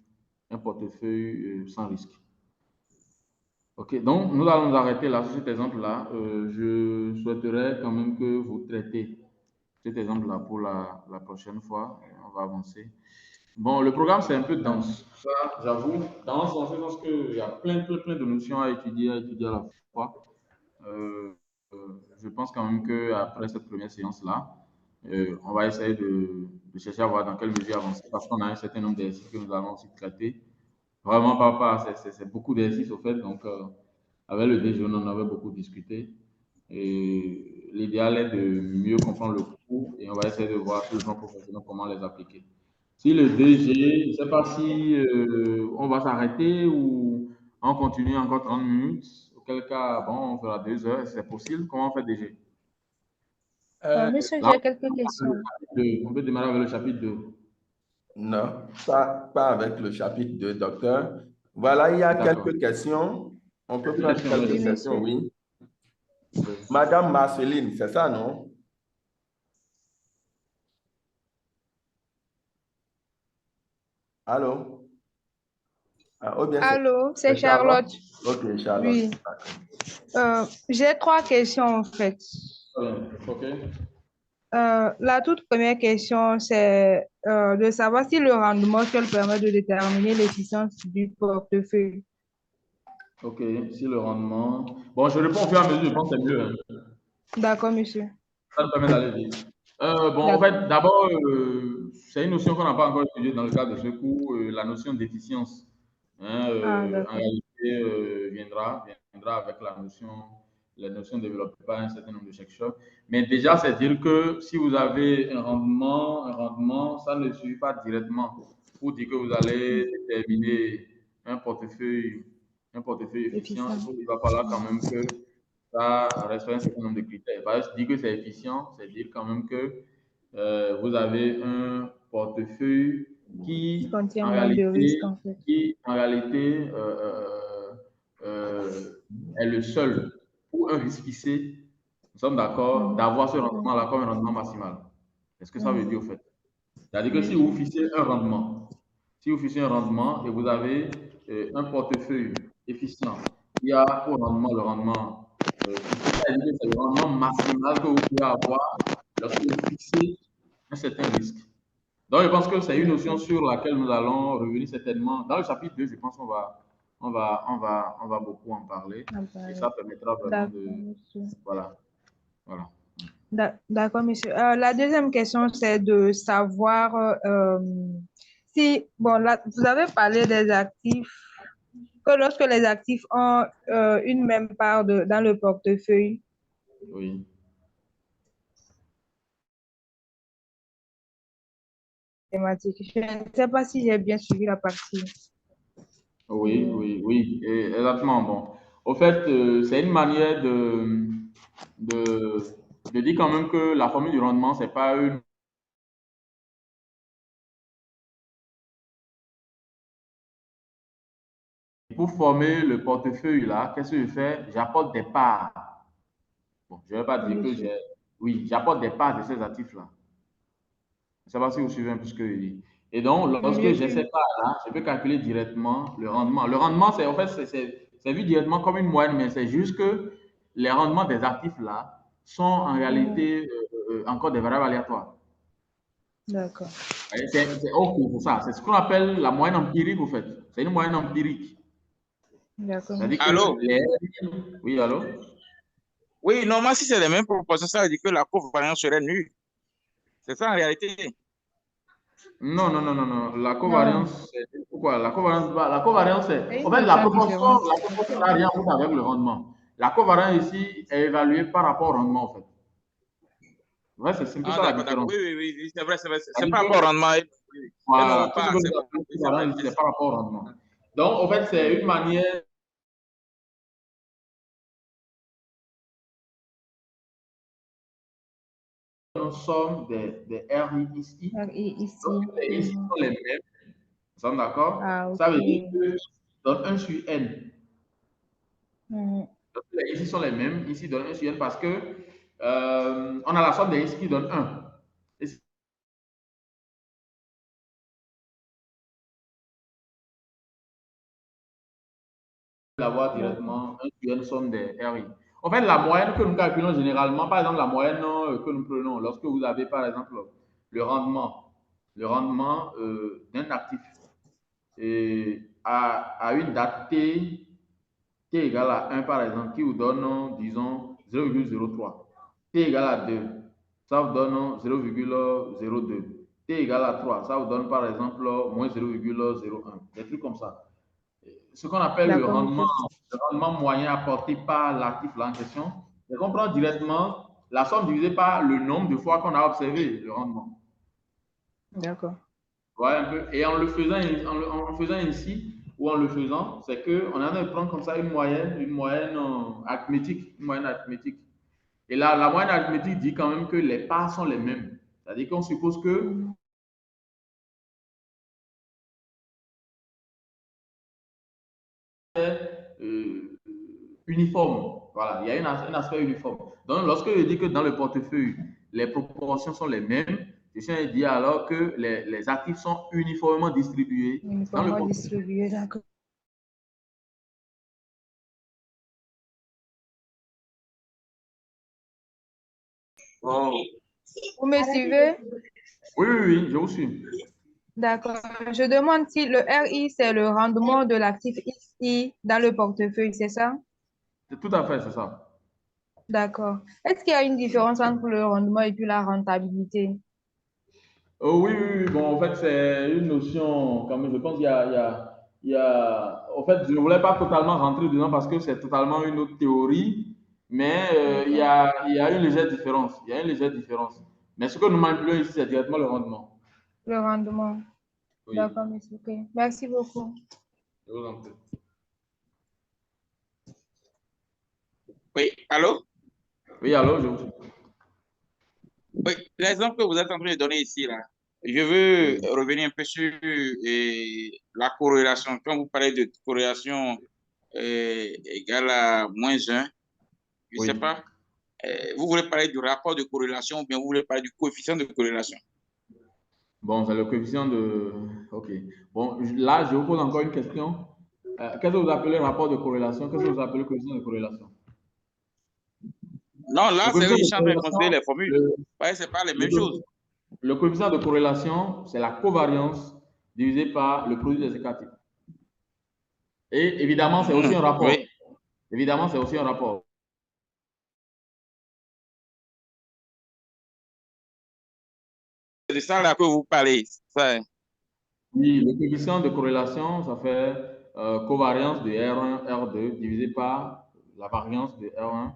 sans risque. OK, donc nous allons nous arrêter là sur cet exemple-là. Je souhaiterais quand même que vous traitez cet exemple-là pour la prochaine fois. On va avancer. Bon, le programme, c'est un peu dense. Ça, j'avoue, dense dans le sens qu'il y a plein de notions à étudier à la fois. Je pense quand même qu'après cette première séance-là, on va essayer de chercher à voir dans quelle mesure avancer parce qu'on a un certain nombre d'exercices que nous allons aussi traiter. Vraiment pas, c'est beaucoup d'exercices au fait. Donc, avec le déjeuner, on avait beaucoup discuté. Et l'idéal est de mieux comprendre le cours et on va essayer de voir sur le plan professionnel comment les appliquer. Si le DG, je ne sais pas si on va s'arrêter ou on continue encore 30 minutes. Auquel cas, bon, on fera 2 heures, si c'est possible. Comment on fait DG? Monsieur, Là, j'ai quelques questions. on peut démarrer avec le chapitre 2. Non, pas avec le chapitre 2, docteur. Voilà, il y a quelques questions. On peut prendre Question, quelques oui. questions, oui. Oui. Madame Marceline, c'est ça, non? Allô? Ah, ou bien Allô, c'est Charlotte? Charlotte. Ok, Charlotte. Oui. J'ai trois questions en fait. OK. La toute première question, c'est de savoir si le rendement seul permet de déterminer l'efficience du portefeuille. OK. Si le rendement... Bon, je réponds au fur et à mesure, je pense que c'est mieux, hein. D'accord, monsieur. Ça me permet d'aller vite. Bon, en D'accord. fait, d'abord, c'est une notion qu'on n'a pas encore étudiée dans le cadre de ce cours, la notion d'efficience. Hein, Ah, en d'accord. réalité, viendra avec la notion développée par un certain nombre de chercheurs. Mais déjà, c'est dire que si vous avez un rendement, ça ne suffit pas directement pour dire que vous allez déterminer un portefeuille, un portefeuille efficient. Efficient. Il va falloir quand même que ça respecte un certain nombre de critères. Par exemple, dire que c'est efficient, c'est dire quand même que vous avez un portefeuille Qui qui, contient en moins de risques, réalité, en fait. qui, en réalité est le seul pour un risque fixé, nous sommes d'accord, Mhm. d'avoir ce rendement-là comme un rendement maximal. Est-ce que ça veut Mhm. dire au fait? C'est-à-dire que Oui, si vous fixez un rendement, si vous fixez un rendement et vous avez un portefeuille efficient qui a pour rendement le rendement fixé, ça veut dire que c'est le rendement maximal que vous pouvez avoir lorsque vous fixez un certain risque. Donc, je pense que c'est une notion d'accord. sur laquelle nous allons revenir certainement. Dans le chapitre 2, je pense on va beaucoup en parler Ah, et bah, ça permettra vraiment d'accord, de. monsieur. Voilà. Voilà. D'accord, monsieur. La deuxième question, c'est de savoir si, bon, là, vous avez parlé des actifs, que lorsque les actifs ont une même part dans le portefeuille Oui. thématique. Je ne sais pas si j'ai bien suivi la partie. Oui, oui, oui, exactement. Bon, au fait, c'est une manière de, de dire quand même que la formule du rendement, c'est pas une. Pour former le portefeuille là, qu'est-ce que je fais? J'apporte des parts. Bon, je ne vais pas Oui, dire que monsieur. j'ai. Oui, j'apporte des parts de ces actifs-là. Je ne sais pas si vous suivez un peu ce que je dis. Et donc, lorsque Je j'ai ces suis. parts-là, je peux calculer directement le rendement. Le rendement, c'est en fait, c'est vu directement comme une moyenne, mais c'est juste que les rendements des actifs-là sont en Mhm. réalité encore des variables aléatoires. D'accord. C'est OK, c'est ça. C'est ce qu'on appelle la moyenne empirique, en fait. C'est une moyenne empirique. D'accord, C'est-à-dire monsieur. que Allô? les. Oui, allô? Oui, normalement, si c'est les mêmes proportions, ça veut dire que la covariance serait nulle. C'est ça en réalité. Non, non, non, non, non. La Non, covariance, c'est pourquoi? La covariance, c'est c'est. En une fait, notion différente. la proportion n'a rien à voir avec le rendement. La covariance ici est évaluée par rapport au rendement, en fait. Ouais, c'est un peu Ah, ça la d'accord, d'accord. différence. Oui, oui, oui, oui, c'est vrai, c'est vrai. C'est C'est-à-dire par rapport au que, rendement. Oui. Et non voilà, tout ce pas, que c'est nous bon. appelons Oui, c'est vrai. covariance, c'est par rapport au rendement. Donc, en fait, c'est une manière, une somme des RI ici. Ici. Donc, les ici Mhm. sont les mêmes. Nous sommes d'accord? Ah, Ça ok. veut dire que donne 1 sur N. Mhm. Donc, les ici sont les mêmes. Ici donne 1 sur N parce que on a la somme des ici qui donne 1. Et si on l'avoir D'accord. directement, 1 sur N somme des RI. En fait, la moyenne que nous calculons généralement, par exemple, la moyenne que nous prenons lorsque vous avez, par exemple, le rendement, d'un actif à une date T, T égale à 1, par exemple, qui vous donne, disons, 0,03. T égale à 2, ça vous donne 0,02. T égale à 3, ça vous donne, par exemple, moins 0,01. Des trucs comme ça. Ce qu'on appelle D'accord, monsieur. le rendement moyen apporté par l'actif là en question, c'est qu'on prend directement la somme divisée par le nombre de fois qu'on a observé le rendement. D'accord. Voilà un peu. Et en le faisant, en faisant ainsi, ou en le faisant, c'est qu'on est en train de prendre comme ça une moyenne arithmétique, une moyenne arithmétique. Et là, la moyenne arithmétique dit quand même que les parts sont les mêmes. C'est-à-dire qu'on suppose que Mhm. euh, uniforme. Voilà, il y a un aspect uniforme. Donc, lorsque je dis que dans le portefeuille, les proportions sont les mêmes, je tiens à dire alors que les actifs sont uniformément distribués dans le Uniformément portefeuille. distribué, d'accord. Oh. Vous me suivez? Oui, oui, oui, je vous suis. D'accord. Je demande si le RI, c'est le rendement de l'actif ici dans le portefeuille, c'est ça? Tout à fait, c'est ça. D'accord. Est-ce qu'il y a une différence entre le rendement et puis la rentabilité? Oh, oui, oui, oui. Bon, en fait, c'est une notion, quand même, je pense en fait, je ne voulais pas totalement rentrer dedans parce que c'est totalement une autre théorie, mais il y a une légère différence. Il y a une légère différence. Mais ce que nous manipulons ici, c'est directement le rendement. Le rendement. Oui, D'accord, monsieur. Ok. Merci beaucoup. je vous en prie. Oui, allô? Oui, allô, je vous suis. Oui, l'exemple que vous êtes en train de donner ici, là, je veux Oui. revenir un peu sur la corrélation. Quand vous parlez de corrélation égale à -1, je ne sais Oui. pas, vous voulez parler du rapport de corrélation ou bien vous voulez parler du coefficient de corrélation? Bon, c'est le coefficient de. OK. Bon, là, je vous pose encore une question. Qu'est-ce que vous appelez rapport de corrélation? Qu'est-ce que vous appelez coefficient de corrélation? Non, Le là, c'est coefficient je de suis en train de corrélation, considérer les formules. le, Ouais, c'est pas les le mêmes choses. Le coefficient de corrélation, c'est la covariance divisée par le produit des écarts types. Et évidemment, c'est aussi un rapport. Oui, Évidemment, c'est aussi un rapport. c'est de ça là que vous parlez. Ça, Oui, le coefficient de corrélation, ça fait covariance de R1, R2 divisé par la variance de R1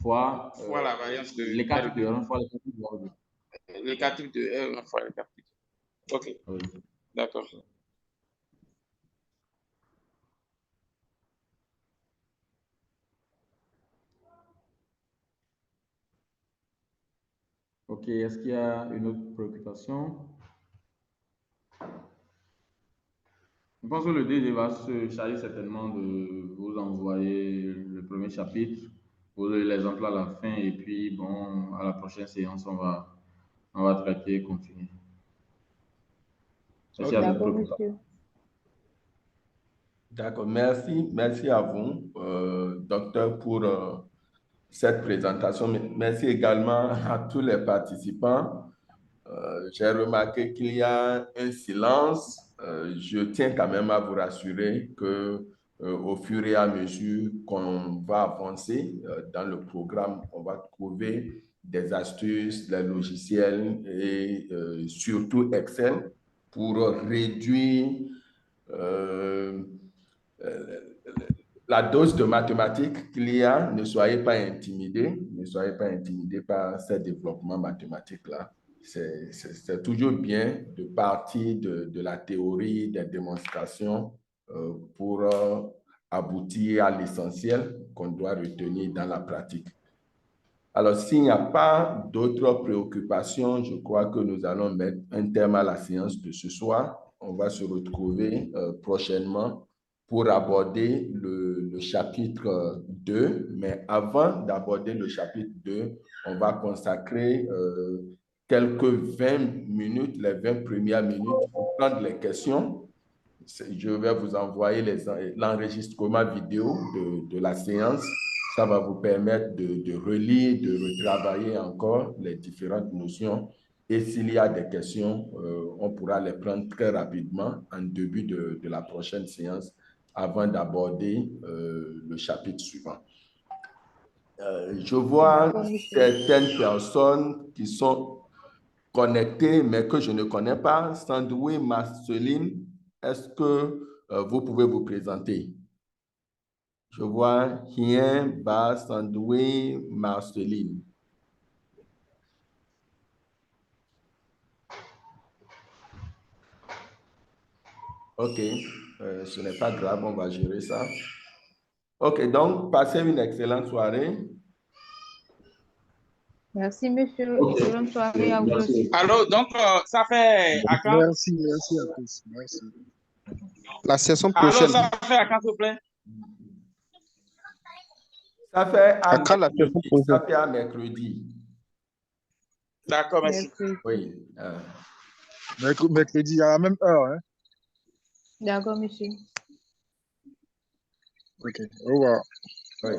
fois fois la variance de l'écart type de R2. R1 fois l'écart type de R2. L'écart type de R1 fois l'écart type. OK, Oui. d'accord. OK, est-ce qu'il y a une autre préoccupation? Je pense que le DG va se charger certainement de vous envoyer le premier chapitre, vous aurez l'exemple à la fin, et puis, bon, à la prochaine séance, on va traiter et continuer. Est-ce qu'il y a d'autres D'accord, préoccupations? monsieur. D'accord, merci à vous, docteur, pour cette présentation. Merci également à tous les participants. J'ai remarqué qu'il y a un silence. Je tiens quand même à vous rassurer que au fur et à mesure qu'on va avancer dans le programme, on va trouver des astuces, des logiciels et surtout Excel pour réduire la dose de mathématiques qu'il y a. Ne soyez pas intimidés, ne soyez pas intimidés par ces développements mathématiques-là. C'est toujours bien de partir de la théorie, des démonstrations pour aboutir à l'essentiel qu'on doit retenir dans la pratique. Alors, s'il n'y a pas d'autres préoccupations, je crois que nous allons mettre un terme à la séance de ce soir. On va se retrouver prochainement pour aborder le chapitre 2. Mais avant d'aborder le chapitre 2, on va consacrer quelques 20 minutes, les 20 premières minutes, pour prendre les questions. Je vais vous envoyer l'enregistrement vidéo de la séance. Ça va vous permettre de relire, de retravailler encore les différentes notions. Et s'il y a des questions, on pourra les prendre très rapidement en début de la prochaine séance avant d'aborder le chapitre suivant. Je vois certaines personnes qui sont connectées, mais que je ne connais pas. Sandwich Marceline, est-ce que vous pouvez vous présenter? Je vois Hien Ba Sandwich Marceline. OK, ce n'est pas grave, on va gérer ça. OK, donc, passez une excellente soirée. Merci, monsieur. Ok. Excellente soirée à vous Merci. aussi. Alors, donc, ça fait à quand? Merci à tous. Merci. La session Alors, prochaine. ça fait à quand, s'il vous plaît? Ça fait à Quand la question mercredi. posée. Ça fait à mercredi. D'accord, merci. Oui. Mercredi à la même heure. Hein? D'accord, monsieur. Ok, au revoir. Oui.